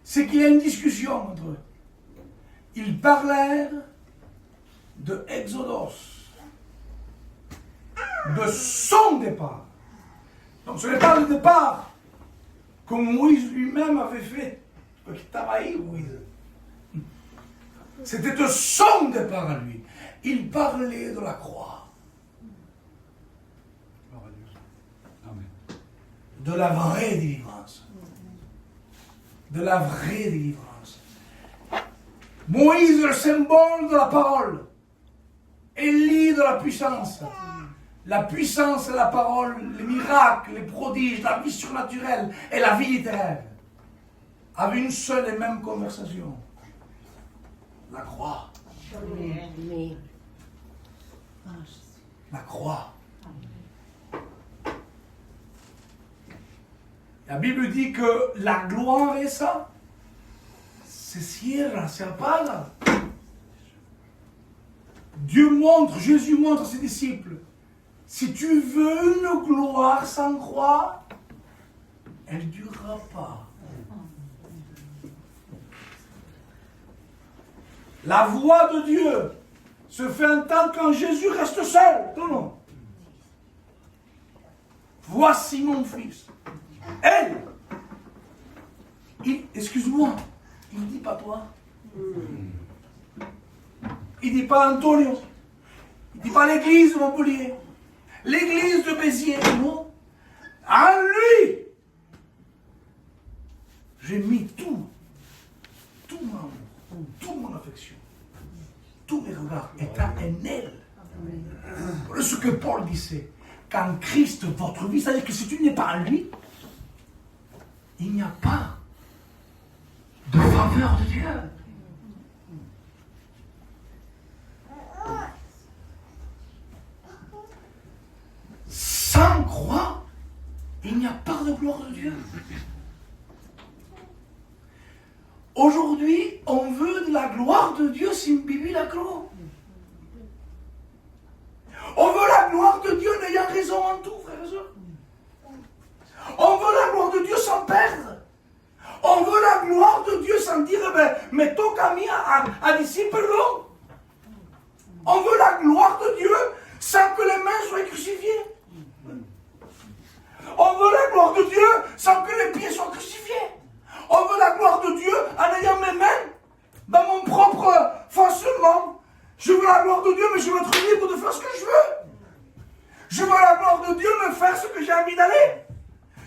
C'est qu'il y a une discussion entre eux. Ils parlèrent de Exodos, de son départ. Donc ce n'est pas le départ comme Moïse lui-même avait fait. Qui travaillait Moïse. C'était de son départ à lui. Il parlait de la croix. De la vraie délivrance. De la vraie délivrance. Moïse, le symbole de la parole. Élie de la puissance. la puissance et la parole, les miracles, les prodiges, la vie surnaturelle et la vie littéraire avaient une seule et même conversation. La croix. La croix. La Bible dit que la gloire est ça. Se cierra, se apaga. Dieu montre, Jésus montre à ses disciples, si tu veux une gloire sans croix, elle ne durera pas. La voix de Dieu se fait entendre quand Jésus reste seul. Non, non. Voici mon fils. Elle, excuse-moi, il ne dit pas toi. Il ne dit pas Antonio. Il ne dit pas l'église de Montpellier. L'église de Béziers. Non. En lui, j'ai mis tout mon amour, toute mon affection, tous mes regards étaient en elle. Voilà ce que Paul disait. Quand Christ, votre vie, c'est-à-dire que si tu n'es pas en lui, il n'y a pas de faveur de Dieu. Sans croix, il n'y a pas de gloire de Dieu. Aujourd'hui, on veut de la gloire de Dieu sin vivir la croix. On veut la gloire de Dieu en ayant raison en tout, frères et sœurs. On veut la gloire de Dieu sans perdre. On veut la gloire de Dieu sans dire, mais ton ami a disciple-le. On veut la gloire de Dieu sans que les mains soient crucifiées. On veut la gloire de Dieu sans que les pieds soient crucifiés. On veut la gloire de Dieu en ayant mes mains dans mon propre fonctionnement. Je veux la gloire de Dieu, mais je veux être libre de faire ce que je veux. Je veux la gloire de Dieu, mais faire ce que j'ai envie d'aller.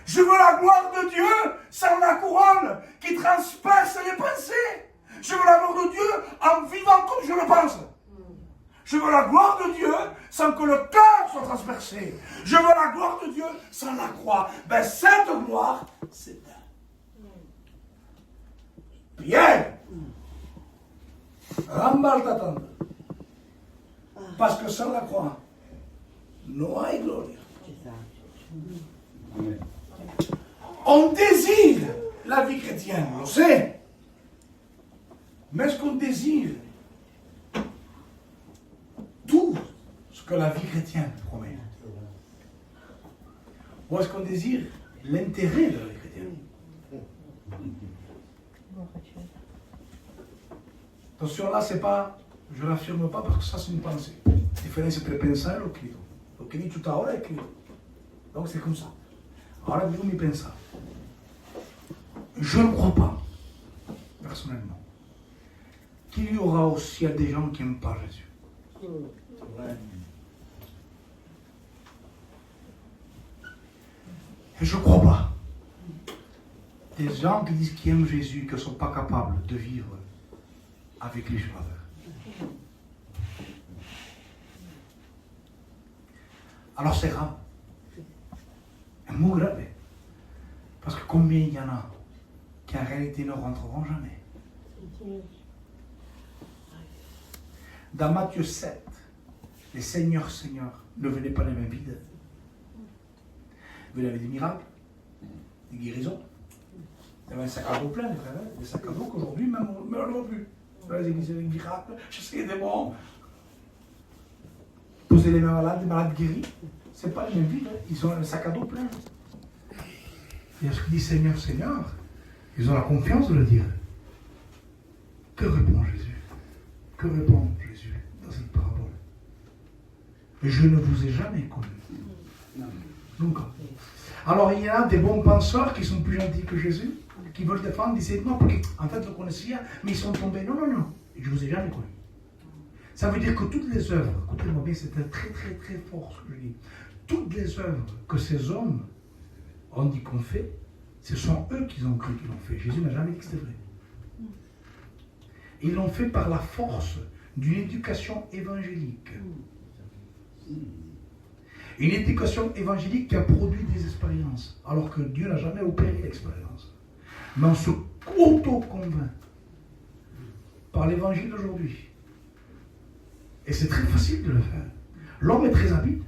Je veux la gloire de Dieu sans la couronne qui transperce les pensées. Je veux la gloire de Dieu en vivant comme je le pense. Je veux la gloire de Dieu sans que le cœur soit transpercé. Je veux la gloire de Dieu sans la croix. Ben cette gloire, c'est elle. Pierre, remballe ta tente. Parce que sans la croix, no hay gloria. On désire la vie chrétienne, on le sait. Mais est-ce qu'on désire tout ce que la vie chrétienne promet? Ou est-ce qu'on désire l'intérêt de la vie chrétienne? Attention, là, c'est pas, je ne l'affirme pas parce que ça, c'est une pensée. Différence entre pensar et lo credo. Lo que he dicho ahora es credo. Donc, c'est comme ça. Ahora mismo mi pensar. Je ne crois pas, personnellement, qu'il y aura aussi des gens qui n'aiment pas Jésus. Et je ne crois pas. Des gens qui disent qu'ils aiment Jésus, qui ne sont pas capables de vivre avec lui sur la terre. Alors c'est grave. C'est muy grave. Parce que combien il y en a qui en réalité ne rentreront jamais. Dans Matthieu 7, les seigneurs ne venaient pas les mains vides. Ils venaient avec des miracles, des guérisons. Il y avait un sac à dos plein, des sacs à dos qu'aujourd'hui, même on ne le voit plus. Les églises avec des miracles, chasser les démons, poser les mains malades, des malades guéris. Ce n'est pas les mains vides, ils ont un sac à dos plein. Et à ce que dit Seigneur, Seigneur, ils ont la confiance de le dire. Que répond Jésus? Que répond Jésus dans cette parabole? Je ne vous ai jamais connu. Donc, alors il y a des bons penseurs qui sont plus gentils que Jésus, qui veulent défendre, disent non, parce qu'en fait, le connaissaient, mais ils sont tombés. Non, non, non, je ne vous ai jamais connu. Ça veut dire que toutes les œuvres, écoutez-moi bien, c'est très, très, très fort ce que je dis. Toutes les œuvres que ces hommes ont dit qu'on fait, ce sont eux qui ont cru qu'ils l'ont fait. Jésus n'a jamais dit que c'était vrai. Ils l'ont fait par la force d'une éducation évangélique. Une éducation évangélique qui a produit des expériences, alors que Dieu n'a jamais opéré l'expérience. Mais on se auto-convainc par l'évangile d'aujourd'hui. Et c'est très facile de le faire. L'homme est très habile.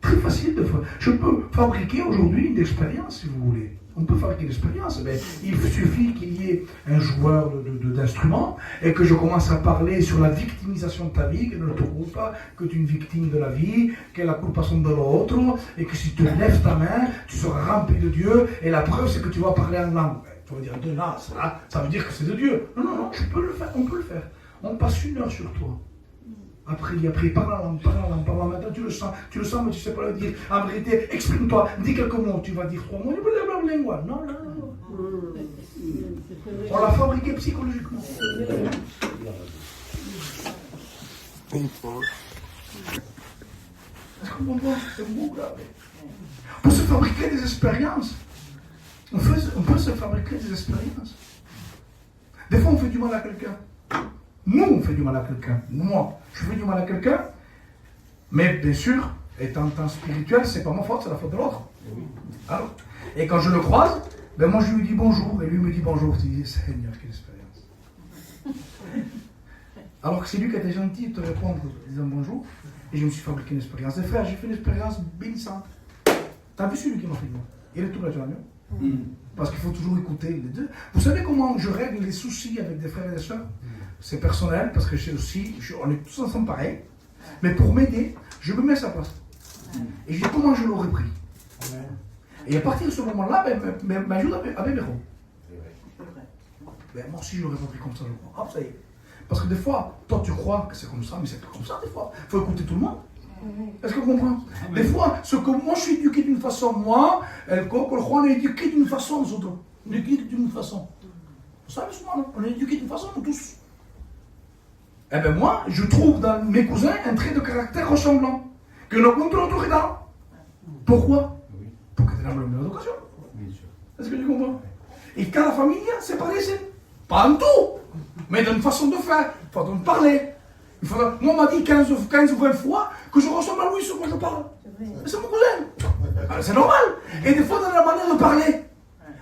Très facile de faire. Je peux fabriquer aujourd'hui une expérience, si vous voulez. On peut fabriquer une expérience, mais il suffit qu'il y ait un joueur d'instruments et que je commence à parler sur la victimisation de ta vie, qu'elle ne te trouve pas, que tu es une victime de la vie, que la culpa sont de l'autre, et que si tu lèves ta main, tu seras rempli de Dieu, et la preuve c'est que tu vas parler en langue. Tu vas dire, de là, ça veut dire que c'est de Dieu. Non, non, non, je peux le faire, on peut le faire. On passe 1 heure sur toi. Après, parle en langue. Maintenant, tu le sens, mais tu ne sais pas le dire. En vérité, exprime-toi, dis quelques mots. Tu vas dire 3 mots. Non, non, non. On l'a fabriqué psychologiquement. Est-ce qu'on comprend? C'est beau, là. On peut se fabriquer des expériences. On peut se fabriquer des expériences. Des fois, on fait du mal à quelqu'un. Nous, on fait du mal à quelqu'un. Moi, je fais du mal à quelqu'un. Mais bien sûr, étant spirituel, c'est pas ma faute, c'est la faute de l'autre. Alors, et quand je le croise, ben moi je lui dis bonjour. Et lui me dit bonjour. Tu dis, Seigneur, quelle expérience. Alors que c'est lui qui était gentil de te répondre en disant bonjour. Et je me suis fabriqué une expérience. Et frère, j'ai fait une expérience bénissante. T'as vu celui qui m'a fait moi? Il est tout là, parce qu'il faut toujours écouter les deux. Vous savez comment je règle les soucis avec des frères et des sœurs? C'est personnel, parce que on est tous ensemble pareils. Mais pour m'aider, je me mets à sa place. Et je dis comment je l'aurais pris. Et à partir de ce moment-là, m'ajoute avec mes rôles. Moi aussi, je l'aurais pas pris comme ça, je crois. Ah, ça y est. Parce que des fois, toi tu crois que c'est comme ça, mais c'est pas comme ça des fois. Il faut écouter tout le monde. Est-ce que vous comprenez? Des fois, ce que moi je suis éduqué d'une façon, moi, le Juan est éduqué d'une façon, nous autres. On est éduqué d'une façon. Vous savez souvent, on est éduqué d'une façon, nous tous. Eh bien moi, je trouve dans mes cousins un trait de caractère ressemblant. Que nous contre l'autorité. Pourquoi? Pour que tu aies la même éducation. Est-ce que tu comprends? Et quand la famille, c'est pareil, c'est pas en tout, mais d'une façon de faire, une façon de parler. Moi, on m'a dit 15 ou 20 fois que je ressemble à lui sur quoi je parle. C'est mon cousin. Alors, c'est normal. Et des fois, dans la manière de parler,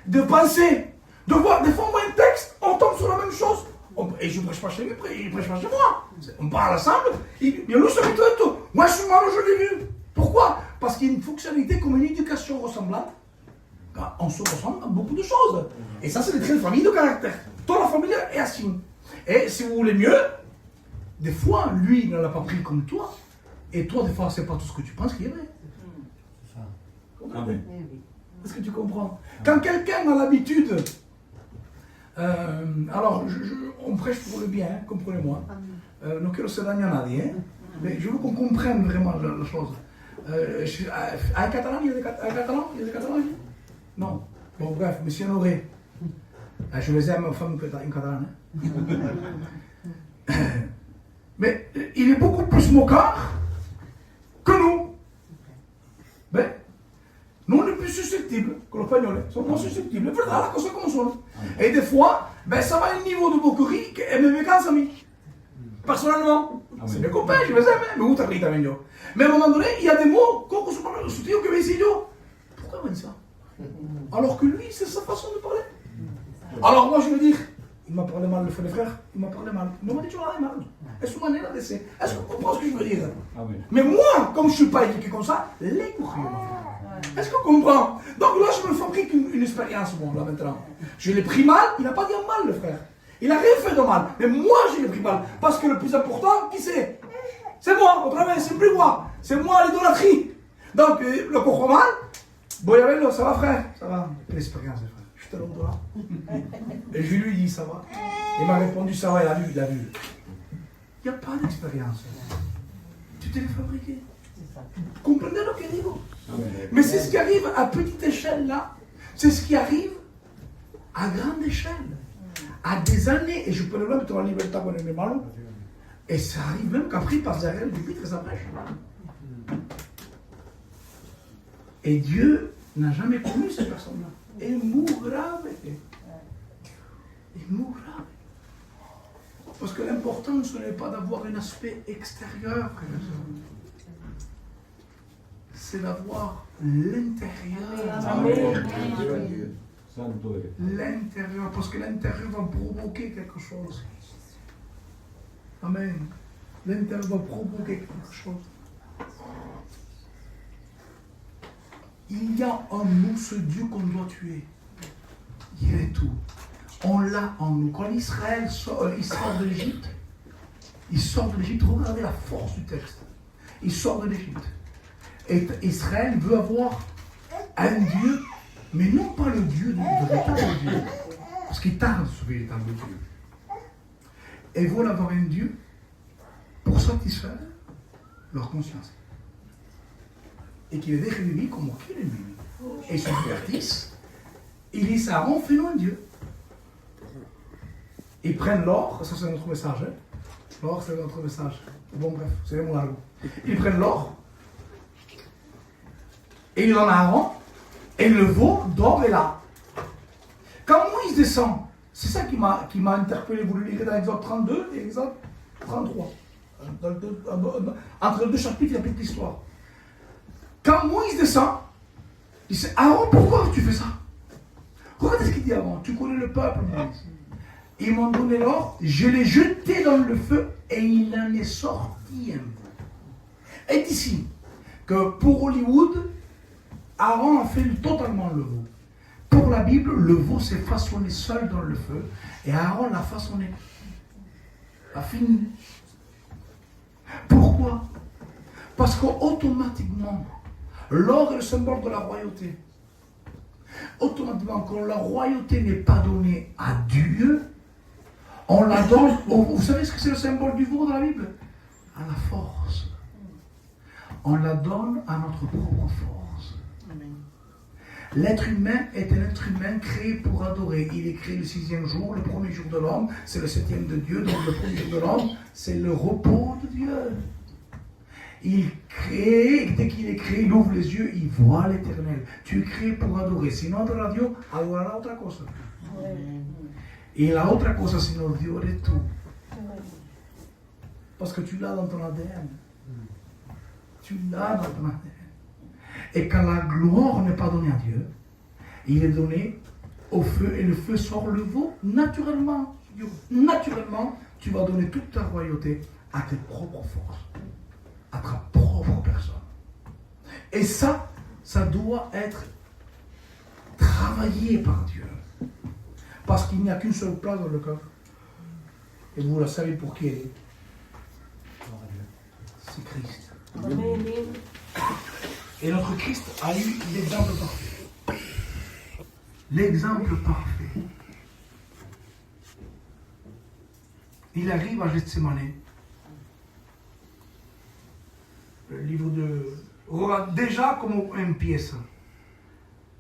de penser, de voir, des fois, on voit un texte, on tombe sur la même chose. Et je ne prêche pas chez lui, il ne prêche pas chez moi. On parle ensemble, il y a l'autre tout. Moi, je suis mal, je l'ai vu. Pourquoi? Parce qu'il y a une fonctionnalité comme une éducation ressemblante. On se ressemble à beaucoup de choses. Et ça, c'est des traits de famille de caractère. Toute la famille est assis. Et si vous voulez mieux, des fois, lui, il ne l'a pas pris comme toi. Et toi, des fois, c'est pas tout ce que tu penses qu'il y avait. Est-ce que tu comprends? Quand quelqu'un a l'habitude... alors, on prêche pour le bien, hein, comprenez-moi. Non quiero ser daño a nadie, hein, mais je veux qu'on comprenne vraiment la chose. À catalan, il y a des catalans? Non. Bon, bref, monsieur Honoré. Je les aime, femmes en catalan. Hein. Mais il est beaucoup plus moqueur que nous. Ben, nous, on est plus susceptibles que l'espagnol. Ils sont moins susceptibles. C'est vrai, la cosa comme ça. Et des fois, ben, ça va à un niveau de moquerie que me casse, amis. Personnellement. C'est mes copains, je les aime, mais où t'as pris ta main? Mais à un moment donné, il y a des mots qu'on se parle, que me dit, pourquoi on dit ça? Alors que lui, c'est sa façon de parler. Alors moi, je veux dire, il m'a parlé mal, le frère, il m'a parlé mal. Il m'a dit, tu l'as mal. Est-ce que est-ce que vous comprenez ce que je veux dire? Mais moi, comme je ne suis pas éduqué comme ça, les courriers. Est-ce qu'on comprend? Donc là, je me fabrique une expérience, bon, là maintenant. Je l'ai pris mal, il n'a pas dit mal, le frère. Il n'a rien fait de mal. Mais moi, je l'ai pris mal. Parce que le plus important, qui c'est? C'est moi, au travail, c'est plus moi. C'est moi l'idolâtrie. Donc, le comprend mal. Bon, Yabello, ça va, frère? Ça va. Quelle expérience, frère? Je te l'ai là. Et je lui ai dit, ça va. Il m'a répondu, ça va, il a vu. Il n'y a pas d'expérience. Tu t'es fabriqué. Vous comprenez ce que je dis? Mais c'est ce qui arrive à petite échelle là. C'est ce qui arrive à grande échelle. À des années, et je peux le voir dans la liberté con mes malos. Et ça arrive même qu'après, par derrière le pupitre, ça prêche. Et Dieu n'a jamais connu cette personne-là. Et mourra avec elle. Il mourra. Parce que l'important, ce n'est pas d'avoir un aspect extérieur, frère et soeur. c'est d'avoir l'intérieur. L'intérieur, parce que l'intérieur va provoquer quelque chose. Amen. L'intérieur va provoquer quelque chose. Il y a en nous ce Dieu qu'on doit tuer. Il est tout. On l'a en nous. Quand Israël sort de l'Égypte, regardez la force du texte. Il sort de l'Égypte. Et Israël veut avoir un Dieu, mais non pas le Dieu du véritable Dieu, parce qu'il tarde ce véritable Dieu. Et ils veulent avoir un Dieu pour satisfaire leur conscience. Et qu'il est décrit comme qu'il est lui. Et ils se divertissent. Ils disent à Aaron, fais-nous un Dieu. Ils prennent l'or, ça c'est notre message. Hein? L'or c'est notre message. Bon bref, c'est mon argot. Ils prennent l'or, et ils donnent à Aaron, et le veau d'or est là. Quand Moïse descend, c'est ça qui m'a interpellé, vous le lirez dans Exode 32 et Exode 33. Entre les deux chapitres, il y a toute l'histoire. Quand Moïse descend, il dit Aaron, pourquoi tu fais ça? Regardez ce qu'il dit avant. Tu connais le peuple, Moïse. Ils m'ont donné l'or, je l'ai jeté dans le feu et il en est sorti un veau. Et ici que pour Hollywood, Aaron a fait totalement le veau. Pour la Bible, le veau s'est façonné seul dans le feu et Aaron l'a façonné. A fini. Pourquoi? Parce qu'automatiquement, l'or est le symbole de la royauté. Automatiquement, quand la royauté n'est pas donnée à Dieu, on la donne. Vous savez ce que c'est le symbole du veau dans la Bible? À la force. On la donne à notre propre force. Amen. L'être humain est un être humain créé pour adorer. Il est créé le 6e jour, le premier jour de l'homme, c'est le 7e de Dieu, donc le premier jour de l'homme, c'est le repos de Dieu. Il crée, dès qu'il est créé, il ouvre les yeux, il voit l'Éternel. Tu es créé pour adorer. Sinon, adora Dieu, adora la otra cosa. Et la autre cosa, sinon Dieu est tout. Parce que tu l'as dans ton ADN. Tu l'as dans ton ADN. Et quand la gloire n'est pas donnée à Dieu, il est donné au feu et le feu sort le veau naturellement. Naturellement, tu vas donner toute ta royauté à tes propres forces, à ta propre personne. Et ça doit être travaillé par Dieu. Parce qu'il n'y a qu'une seule place dans le cœur. Et vous la savez pour qui elle est. C'est Christ. Amen. Et notre Christ a eu l'exemple parfait. L'exemple parfait. Il arrive à Gethsémane. Le livre de... Déjà comme une pièce.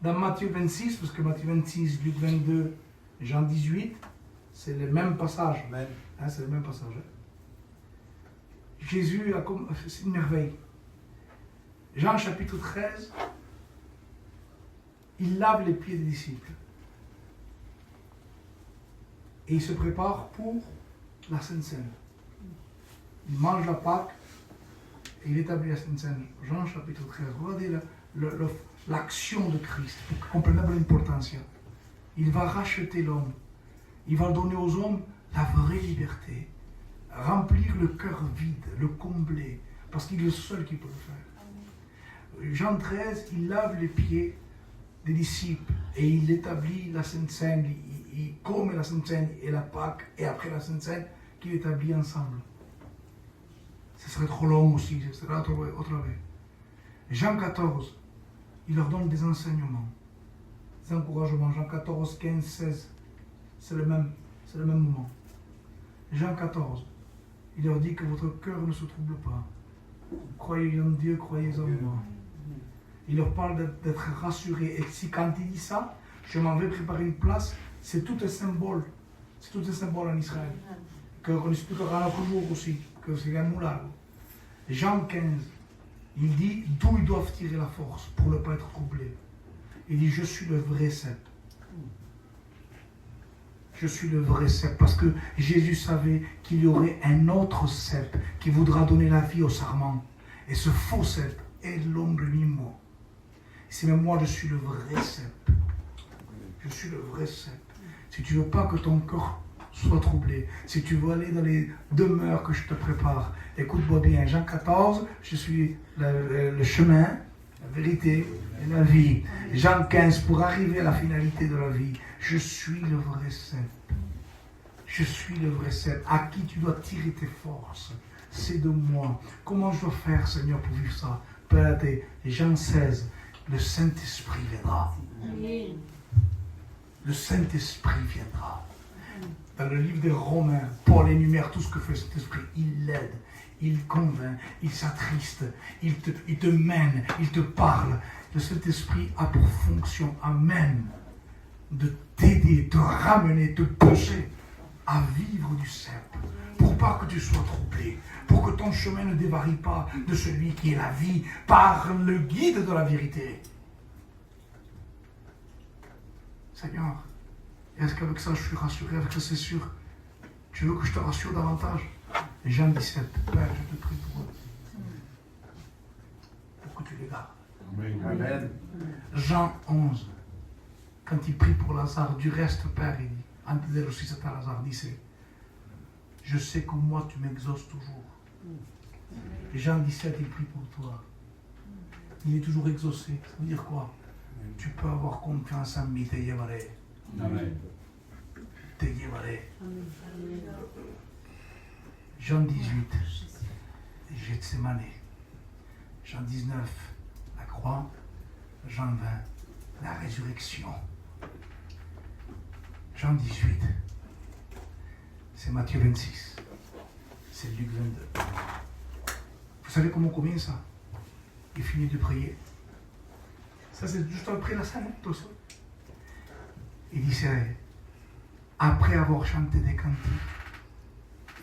Dans Matthieu 26, parce que Matthieu 26, Luc 22, Jean 18, c'est le même passage. Hein, c'est le même passage. Hein. Jésus a comme... C'est une merveille. Jean chapitre 13, il lave les pieds des disciples. Et il se prépare pour la Sainte Seine. Il mange la Pâque et il établit la Sainte Seine. Jean chapitre 13. Regardez l'action de Christ pour que vous compreniez l'importance. Il va racheter l'homme. Il va donner aux hommes la vraie liberté. Remplir le cœur vide, le combler. Parce qu'il est le seul qui peut le faire. Jean 13, il lave les pieds des disciples et il établit la Sainte Seine, il commet la Sainte Seine et la Pâque et après la Sainte Seine qu'il établit ensemble. Ce serait trop long aussi, ce serait autre vez. Jean 14, il leur donne des enseignements, des encouragements. Jean 14, 15, 16, c'est le même moment. Jean 14, il leur dit que votre cœur ne se trouble pas. Croyez en Dieu, croyez en moi. Il leur parle d'être rassurés. Et si quand il dit ça, je m'en vais préparer une place, c'est tout un symbole. C'est tout un symbole en Israël. Qu'on expliquera un autre jour aussi, que c'est un moulin. Jean 15, il dit d'où ils doivent tirer la force pour ne pas être troublés. Il dit je suis le vrai cep. Je suis le vrai cep parce que Jésus savait qu'il y aurait un autre cep qui voudra donner la vie au sarment. Et ce faux cep es el hombre mismo. C'est même moi, je suis le vrai cep. Je suis le vrai cep. Si tu veux pas que ton corps soit troublé, si tu veux aller dans les demeures que je te prépare, écoute-moi bien, Jean 14, je suis le chemin, la vérité et la vie. Jean 15, pour arriver à la finalité de la vie, je suis le vrai cep. Je suis le vrai cep. À qui tu dois tirer tes forces, c'est de moi. Comment je dois faire, Seigneur, pour vivre ça? Père, Jean 16, le Saint-Esprit viendra. Le Saint-Esprit viendra. Dans le livre des Romains, Paul énumère tout ce que fait cet esprit. Il l'aide, il convainc, il s'attriste, il te mène, il te parle. Le Saint-Esprit a pour fonction, amen, de t'aider, te ramener, te pousser à vivre du cep. Pour pas que tu sois troublé, pour que ton chemin ne dévarie pas de celui qui est la vie, par le guide de la vérité. Seigneur, est-ce qu'avec ça je suis rassuré, avec ça c'est sûr? Tu veux que je te rassure davantage? Jean 17, Père, je te prie pour eux. Pour que tu les gardes. Amen. Jean 11, quand il prie pour Lazare, du reste, Père, il dit, antes de ressuscitar Lazare, disait, je sais que moi tu m'exauces toujours. Et Jean 17, il prie pour toi. Il est toujours exaucé. Ça veut dire quoi? Tu peux avoir confiance en moi, te llevaré. Amen. Te llevaré. Jean 18, Gethsemane. Jean 19, la croix. Jean 20, la résurrection. Jean 18, c'est Matthieu 26, c'est Luc 22. Vous savez comment on commence ça? Il finit de prier. Ça, c'est juste après la scène, tout ça. Il disait, après avoir chanté des cantiques,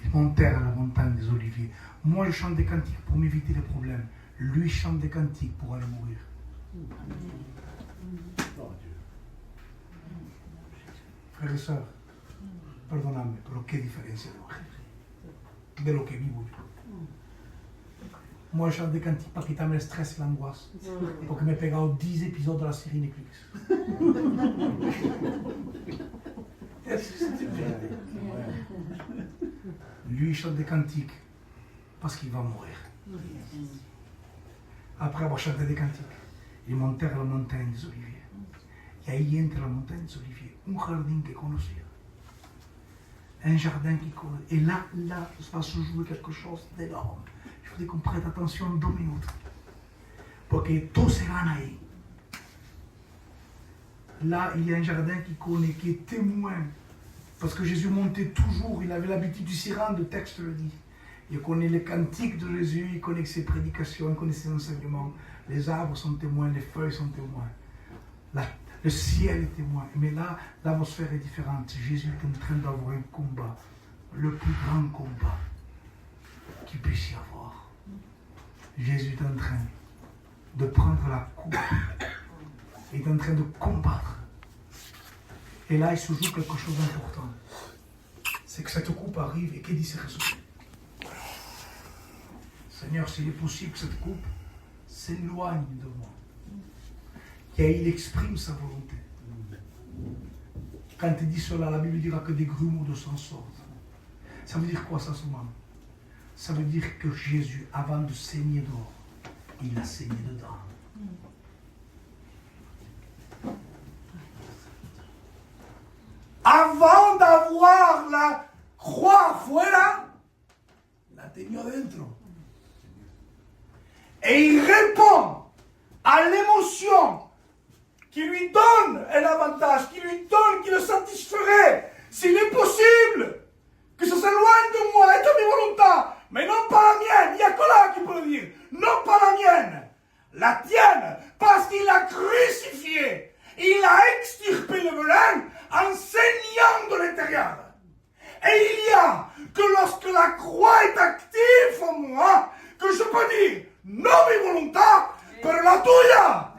ils montèrent à la montagne des Oliviers. Moi, je chante des cantiques pour m'éviter les problèmes. Lui chante des cantiques pour aller mourir. Frères et sœurs, perdonadme, pero qué diferencia de lo que vivo yo. Moi, je chante des cantiques para quitarme el stress et l'angoisse. Porque me he pegado 10 épisodes de la série Netflix. Lui, il chante des cantiques parce qu'il va mourir. Après avoir chanté des cantiques, ils montèrent à la montagne des Oliviers. Et ahí entre la montagne des Oliviers, un jardin que conocía. Un jardin qu'il connaît. Et là, va se jouer quelque chose d'énorme. Il faudrait qu'on prête attention 2 minutes. Parce que tout se gagne ahí. Là, il y a un jardin qu'il connaît, qui est témoin. Parce que Jésus montait toujours, il avait l'habitude du s'y rendre, le texte le dit. Il connaît les cantiques de Jésus, il connaît ses prédications, il connaît ses enseignements. Les arbres sont témoins, les feuilles sont témoins. Le ciel est témoin. Mais là, l'atmosphère est différente. Jésus est en train d'avoir un combat, le plus grand combat qu'il puisse y avoir. Jésus est en train de prendre la coupe. Il est en train de combattre. Et là, il se joue quelque chose d'important. C'est que cette coupe arrive et qu'il dit c'est résolu. Seigneur, s'il est possible que cette coupe s'éloigne de moi. Qu'il exprime sa volonté. Quand il dit cela, la Bible dira que des grumeaux de sang sortent. Ça veut dire quoi ça, ce moment? Ça veut dire que Jésus, avant de saigner dehors, il a saigné dedans. Avant d'avoir la croix afuera, la tenía dentro. Et il répond à l'émotion qui lui donne un avantage, qui le satisferait. S'il est possible que ça s'éloigne de moi, est mi volonté, mais non pas la mienne. Il n'y a que là qui peut le dire. Non pas la mienne, la tienne, parce qu'il l'a crucifié. Il a extirpé le venin en saignant de l'intérieur. Et il y a que lorsque la croix est active en moi, que je peux dire, non mi volonté, per la tuya.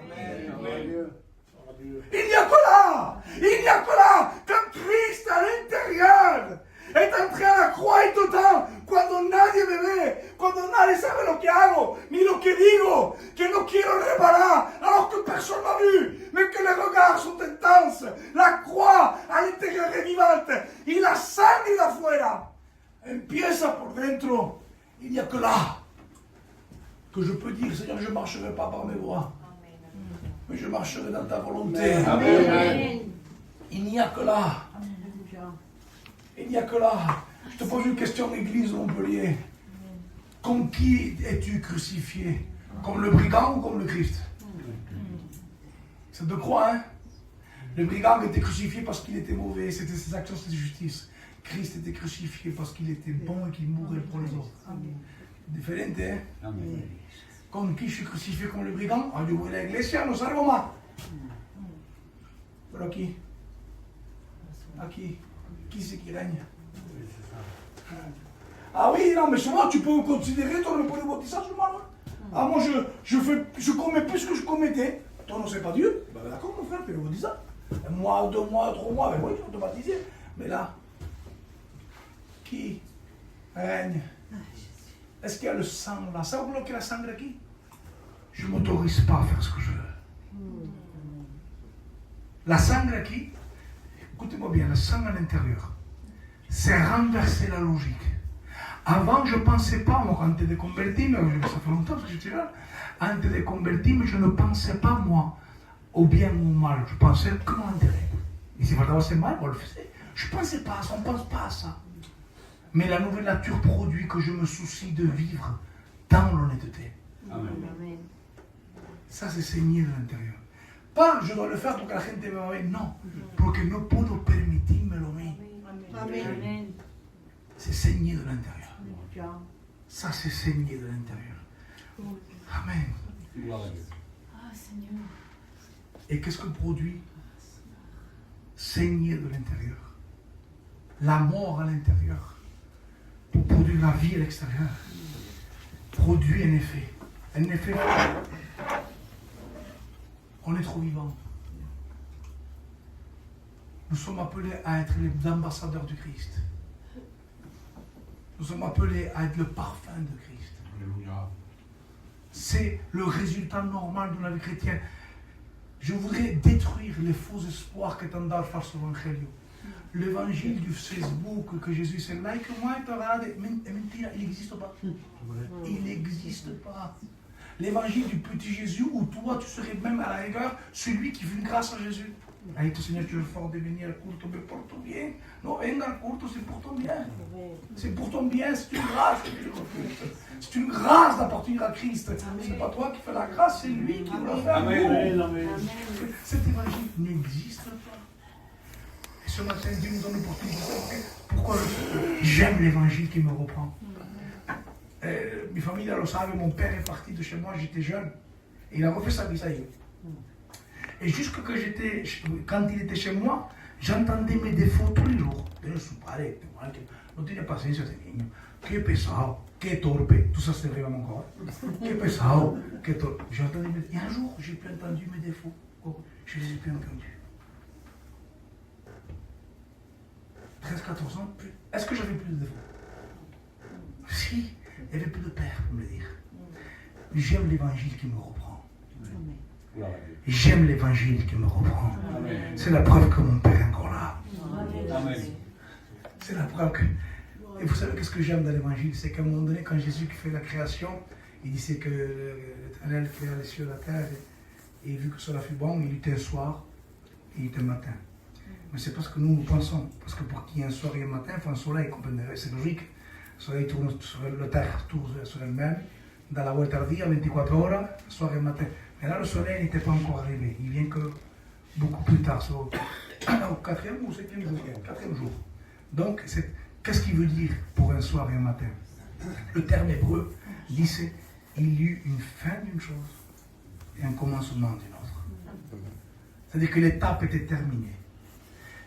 Il n'y a que là, quand Christ à l'intérieur est entré à la croix et dedans, quand nadie me ve, nadie sabe lo que hago, ni lo que digo, que no quiero reparar, alors que personne m'a vu, mais que les regards sont intenses, la croix à l'intérieur est vivante, y la sangre de afuera empieza por dentro. Il n'y a que là que je peux dire, Seigneur, je ne marcherai pas par mes voies, mais je marcherai dans ta volonté. Amen. Il n'y a que là. Il n'y a que là. Je te pose une question, église de Montpellier. Comme qui es-tu crucifié? Comme le brigand ou comme le Christ? C'est de croix, hein? Le brigand était crucifié parce qu'il était mauvais, c'était ses actions de justice. Christ était crucifié parce qu'il était bon et qu'il mourait pour les autres. Différente, hein? Amen. Comme qui je suis crucifié comme le brigand? Ah, yo voy a la iglesia, no salgo más. Pero aquí, qui c'est qui règne? Ah oui, non, mais souvent tu peux considérer ton le baptisage, moi. Ah, moi je commets plus que je commettais. Toi, non, c'est pas Dieu. Ben, d'accord, mon frère, fais le baptisage. Un mois, 2 mois, 3 mois, ben oui, tu vas te baptiser. Mais là, qui règne? Est-ce qu'il y a le sang là? Ça va bloquer la sang qui? Je ne m'autorise pas à faire ce que je veux. La sang qui? Écoutez-moi bien, le sang à l'intérieur, c'est renverser la logique. Avant, je ne pensais pas, moi, antes de convertirme, ça fait longtemps que j'étais là, antes de convertirme, je ne pensais pas, moi, au bien ou au mal. Je pensais que mon intérêt. Et si vraiment c'est mal, on le faisait. Je ne pensais pas à ça, on ne pense pas à ça. Mais la nouvelle nature produit que je me soucie de vivre dans l'honnêteté. Amen. Ça, c'est saigner de l'intérieur. Pas, je dois le faire pour que la gente me vea. Non, porque no puedo permitirmelo a mí. Amen. C'est saigner de l'intérieur. Ça, c'est saigner de l'intérieur. Amen. Ah, Seigneur. Et qu'est-ce que produit? Saigner de l'intérieur. La mort à l'intérieur. Pour produire la vie à l'extérieur. Produit un effet. Un effet. On est trop vivant. Nous sommes appelés à être les ambassadeurs du Christ. Nous sommes appelés à être le parfum de Christ. C'est le résultat normal de la vie chrétienne. Je voudrais détruire les faux espoirs que t'en dal falso evangelio. L'évangile du Facebook que Jésus c'est like moi et mentira, il n'existe pas. Il n'existe pas. L'évangile du petit Jésus où toi tu serais même à la rigueur celui qui veut une grâce à Jésus. Ahí tu Seigneur, tu veux fort de venir al culto, mais pour ton bien. Non, venga al culto, c'est pour ton bien. C'est pour ton bien, c'est une grâce que tu refuses. C'est une grâce d'appartenir à Christ. C'est pas toi qui fais la grâce, c'est lui qui vous la fait. Amen. Cet évangile n'existe pas. Et ce matin, Dieu nous donne l'opportunité. Pourquoi j'aime l'évangile qui me reprend? Mes familles le savent, mon père est parti de chez moi, j'étais jeune. Et il a refait sa vie, ça y est. Et jusque que quand il était chez moi, j'entendais mes défauts tous les jours. Je suis pareil, no tiene paciencia ese niño. Qué pesado, qué torpe. Tout ça, c'est vrai à mon corps. Qué pesado, qué torpe. J'entendais mes défauts. Et un jour, j'ai plus entendu mes défauts. Je les ai plus entendus. 13-14 ans, plus. Est-ce que j'avais plus de défauts? Si, il n'y avait plus de père pour me le dire. J'aime l'évangile qui me reprend. J'aime l'évangile qui me reprend. C'est la preuve que mon père est encore là. Amen. C'est la preuve que... Et vous savez qu'est-ce que j'aime dans l'évangile? C'est qu'à un moment donné, quand Jésus fait la création, il disait que l'Éternel créa les cieux et la terre, et vu que cela fut bon, il eut un soir et il eut un matin. Mais c'est parce que nous pensons. Parce que pour qu'il y ait un soir et un matin, il faut un soleil, comprenez? C'est logique. Le soleil tourne sur la terre, tourne sur elle-même. Dans la vuelta al día, 24 heures, soir et matin. Mais là, le soleil n'était pas encore arrivé. Il vient que beaucoup plus tard, au 4e ou 7e jour. 4e jour. Donc, qu'est-ce qu'il veut dire pour un soir et un matin? Le terme hébreu dit il y eut une fin d'une chose et un commencement d'une autre. C'est-à-dire que l'étape était terminée.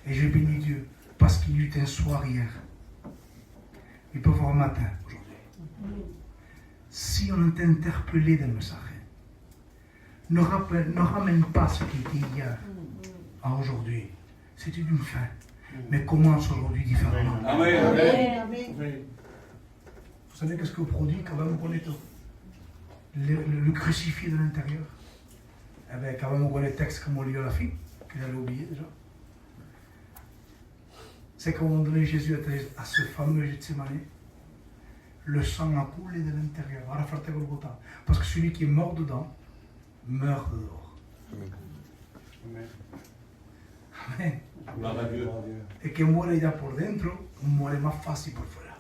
Et je bénis Dieu parce qu'il y eut un soir hier. Il peut voir un matin aujourd'hui. Si on est interpellé dans le Sahel, ne ramène pas ce qui était hier à aujourd'hui. C'était une fin. Mais commence aujourd'hui différemment. Amen. Vous savez qu'est-ce que produit quand même qu'on est le crucifié de l'intérieur? Eh bien, quand même on connaît le texte comme on lit à la fille, qu'il avait oublié déjà. C'est qu'à un moment donné, Jésus était à ce fameux Gethsémani, le sang a coulé de l'intérieur, à la Frate Golgotha. Parce que celui qui est mort dedans, meurt dehors. Amen. Amen. Gloire à Dieu. Et que muere ya por dentro, muere más fácil por fuera.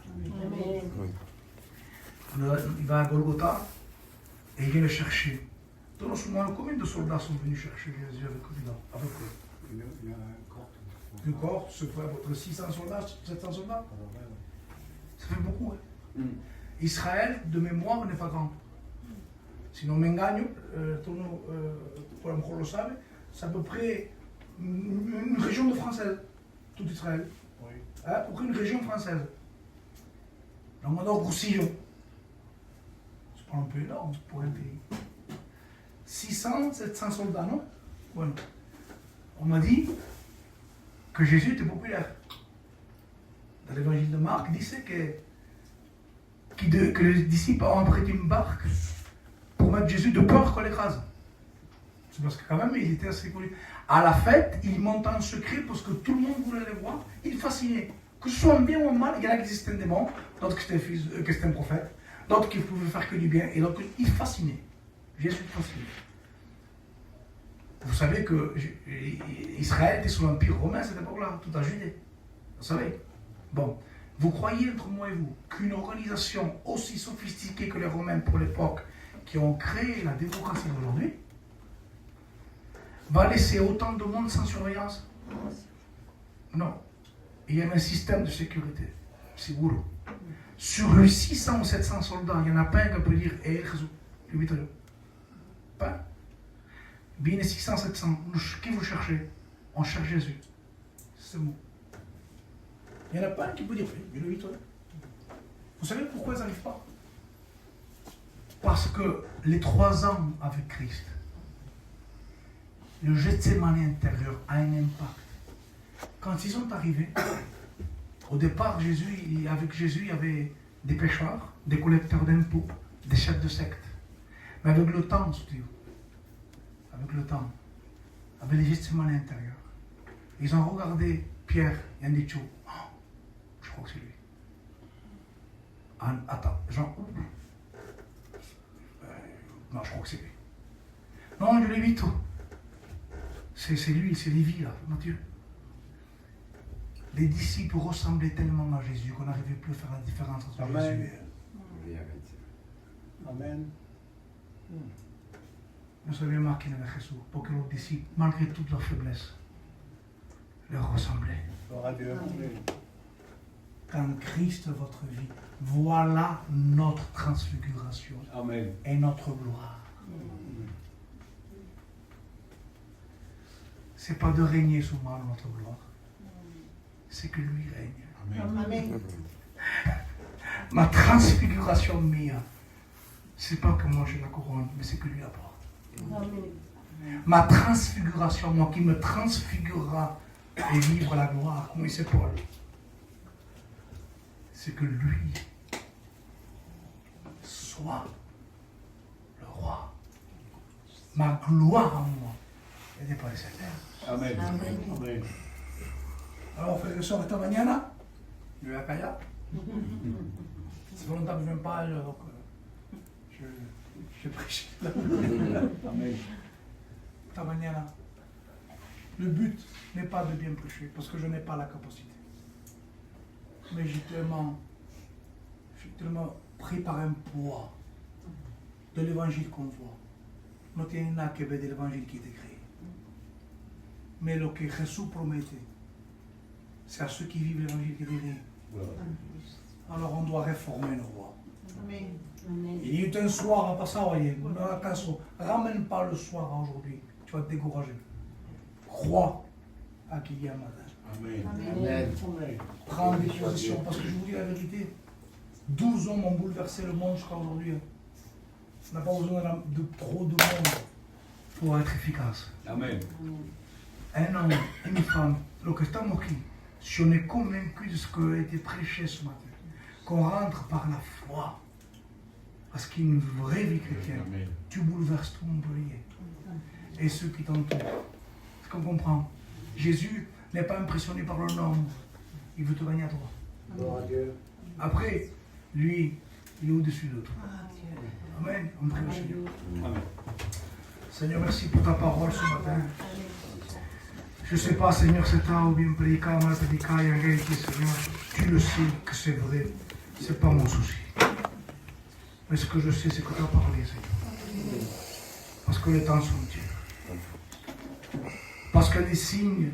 Il va à Golgotha et il vient le chercher. Dans ce moment, combien de soldats sont venus chercher Jésus avec eux? Avec eux? Il y a un corps. Une cohorte, ce fait entre 600 soldats, 700 soldats. Ça fait beaucoup. Hein? Israël, de mémoire, n'est pas grand. Sinon, m'engagne, pour un le savent, c'est à peu près une région de française, tout Israël. Oui. Hein? À peu près une région française. Donc, on a Roussillon. C'est pas un peu énorme pour un pays. 600, 700 soldats, non? Bueno. On m'a dit que Jésus était populaire. Dans l'évangile de Marc, il disait que les disciples ont prêté une barque pour mettre Jésus de peur qu'on l'écrase. C'est parce que quand même, il était assez connu. À la fête, il montait en secret parce que tout le monde voulait les voir. Il fascinait. Que ce soit en bien ou en mal, il y en a qui étaient un démon, d'autres qui étaient un prophète, d'autres qui pouvaient faire que du bien, et d'autres, il fascinait. Jésus fascinait. Vous savez que Israël était sous l'Empire romain à cette époque-là, tout à Judée. Vous savez? Bon, vous croyez entre moi et vous qu'une organisation aussi sophistiquée que les Romains pour l'époque, qui ont créé la démocratie d'aujourd'hui, va laisser autant de monde sans surveillance? Non. Il y a un système de sécurité. C'est gourou. Sur les 600 ou 700 soldats, il n'y en a pas un qui peut dire Eh, Jésus, lui, pas. Bien 600, 700, qui vous cherchez? On cherche Jésus. C'est bon. Il n'y en a pas un qui peut dire Je le vis toi. Vous savez pourquoi ils n'arrivent pas? Parce que les 3 ans avec Christ, le Gethsémani intérieur a un impact. Quand ils sont arrivés, au départ, avec Jésus, il y avait des pécheurs, des collecteurs d'impôts, des chefs de secte. Mais avec le temps, avec le temps, avec les Gethsémani intérieurs, ils ont regardé Pierre et ont dit oh, je crois que c'est lui. Attends, Jean, non, je crois que c'est lui. Non, je l'ai vu tout. C'est lui, c'est Lévi là, Matthieu. Les disciples ressemblaient tellement à Jésus qu'on n'arrivait plus à faire la différence entre Amen. Jésus et eux. Amen. Vous avez remarqué dans Jésus, pour que les disciples, malgré toute leur faiblesse, leur ressemblaient. Gloire à Dieu. Quand Christ votre vie, voilà notre transfiguration Amen. et notre gloire. C'est pas de régner sous mal notre gloire, c'est que lui règne. Amen. Ma transfiguration mia, c'est pas que moi j'ai la couronne, mais c'est que lui apporte. Ma transfiguration, moi qui me transfigurera et vivre la gloire, comme il c'est Paul, c'est que lui soit le roi. Ma gloire en moi est dépassée cette terre. Amen. Amen. Alors, frères et sœurs, esta mañana, je vais à Calla. Ça fait longtemps que je ne viens pas, donc je prêche. Amen. Esta mañana, le but n'est pas de bien prêcher, parce que je n'ai pas la capacité. Mais je suis tellement pris par un poids de l'évangile qu'on voit. No tiene nada que ver de l'évangile qui est écrit. Mais le que Jésus promettait, c'est à ceux qui vivent l'évangile qui est écrit. Alors on doit réformer nos rois. Il y a eu un soir à passer, voyez, ramène pas le soir à aujourd'hui, tu vas te décourager. Crois à qu'il y a un matin. Amen. Prends des positions, parce que je vous dis la vérité, 12 hommes ont bouleversé le monde jusqu'à aujourd'hui. On n'a pas besoin de trop de monde pour être efficace. Amen. Un homme, une femme, lo que estamos aquí, si on est convaincu de ce qui a été prêché ce matin, qu'on rentre par la foi. Parce qu'une vraie vie chrétienne, tu bouleverses tout Montpellier. Et ceux qui t'entourent. Est-ce qu'on comprend? Jésus n'est pas impressionné par le nombre. Il veut te gagner à toi. Après, lui, il est au-dessus de toi. Amen. On prie le Seigneur. Amen. Seigneur, merci pour ta parole ce matin. Je ne sais pas, Seigneur, c'est ta ou bien prédicat, mal prédicat, il y a un réalité, Seigneur. Tu le sais que c'est vrai. Ce n'est pas mon souci. Mais ce que je sais, c'est que tu as parlé, Seigneur. Parce que les temps sont durs. Parce que les signes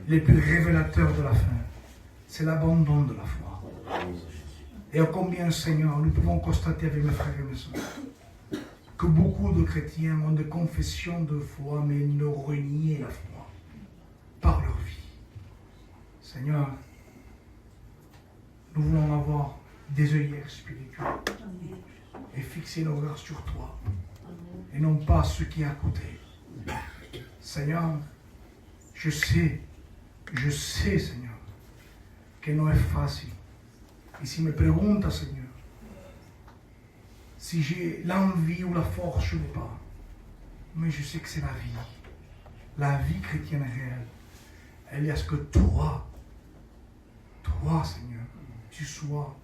les plus révélateurs de la fin, c'est l'abandon de la foi. Et combien, Seigneur, nous pouvons constater avec mes frères et mes soeurs que beaucoup de chrétiens ont des confessions de foi, mais ils ne renient la foi par leur vie. Seigneur, nous voulons avoir des œillères spirituelles et fixer nos regards sur toi et non pas ce qui est à côté. Seigneur, je sais, Seigneur, que non est facile. Et si me pregunta, Seigneur, si j'ai l'envie ou la force, je n'ai pas. Mais je sais que c'est la vie. La vie chrétienne réelle. Elle est à ce que toi, Seigneur, tu sois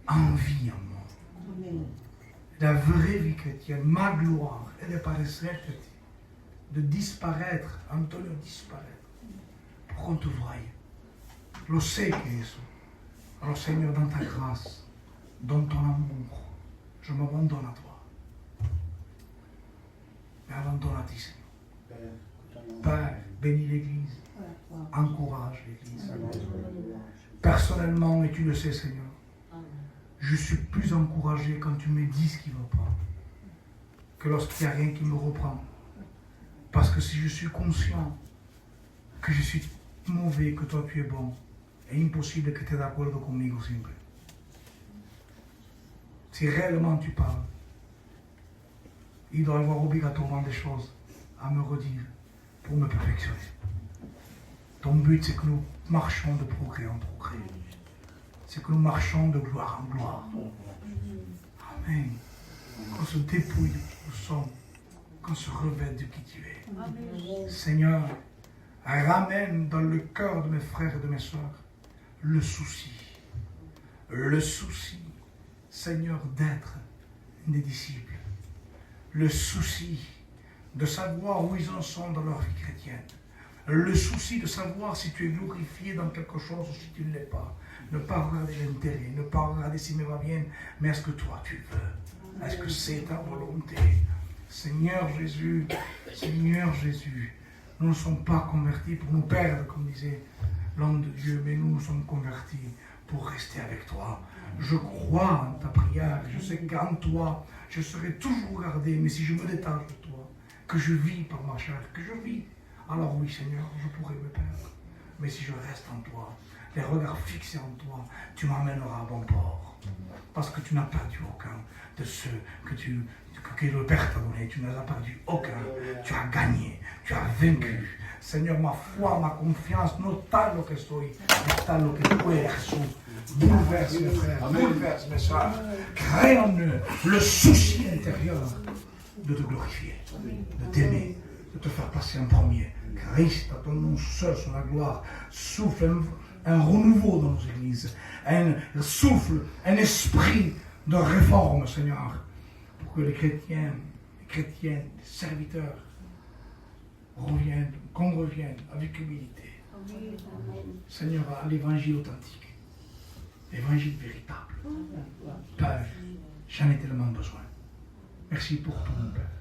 en vie en moi. Amen. La vraie vie chrétienne, ma gloire, elle n'est pas de disparaître, Antonio disparaître, pour qu'on te voie. Lo sais que eso. Alors Seigneur, dans ta grâce, dans ton amour, je m'abandonne à toi. Mais abandonne à ti, Seigneur. Père, bénis l'Église. Encourage l'Église. Personnellement, et tu le sais, Seigneur, je suis plus encouragé quand tu me dis ce qui ne va pas que lorsqu'il n'y a rien qui me reprend. Parce que si je suis conscient que je suis mauvais, que toi tu es bon, c'est impossible que tu es d'accord conmigo siempre. Si réellement tu parles, il doit y avoir obligatoirement des choses à me redire pour me perfectionner. Ton but, c'est que nous marchons de progrès en progrès. C'est que nous marchons de gloire en gloire. Amen. Qu'on se dépouille de qui nous sommes, qu'on se revête de qui tu es. Amen. Seigneur, ramène dans le cœur de mes frères et de mes sœurs le souci, Seigneur, d'être des disciples, le souci de savoir où ils en sont dans leur vie chrétienne, le souci de savoir si tu es glorifié dans quelque chose ou si tu ne l'es pas. Ne pas regarder l'intérêt, ne pas regarder si me va bien, mais est-ce que toi tu veux? Est-ce que c'est ta volonté? Seigneur Jésus, nous ne sommes pas convertis pour nous perdre, comme disait l'homme de Dieu, mais nous sommes convertis pour rester avec toi. Je crois en ta prière, je sais qu'en toi, je serai toujours gardé, mais si je me détache de toi, que je vis par ma chair, que je vis, alors oui Seigneur, je pourrais me perdre. Mais si je reste en toi, les regards fixés en toi, tu m'emmèneras à bon port. Parce que tu n'as perdu aucun de ceux que le Père t'a donné. Tu n'as perdu aucun. Tu as gagné. Tu as vaincu. Seigneur, ma foi, ma confiance, no tal lo que soy, no tal lo que tú eres, Jesús. Bouleverse mes frères, bouleverse mes soeurs. Crée en eux le souci intérieur de te glorifier, de t'aimer, de te faire passer en premier. Christ, à ton nom seul sur la gloire, souffle un renouveau dans nos églises, un souffle, un esprit de réforme, Seigneur, pour que les chrétiens, les chrétiennes, les serviteurs qu'on revienne avec humilité. Seigneur, à l'évangile authentique, l'évangile véritable. Père, j'en ai tellement besoin. Merci pour tout, mon Père.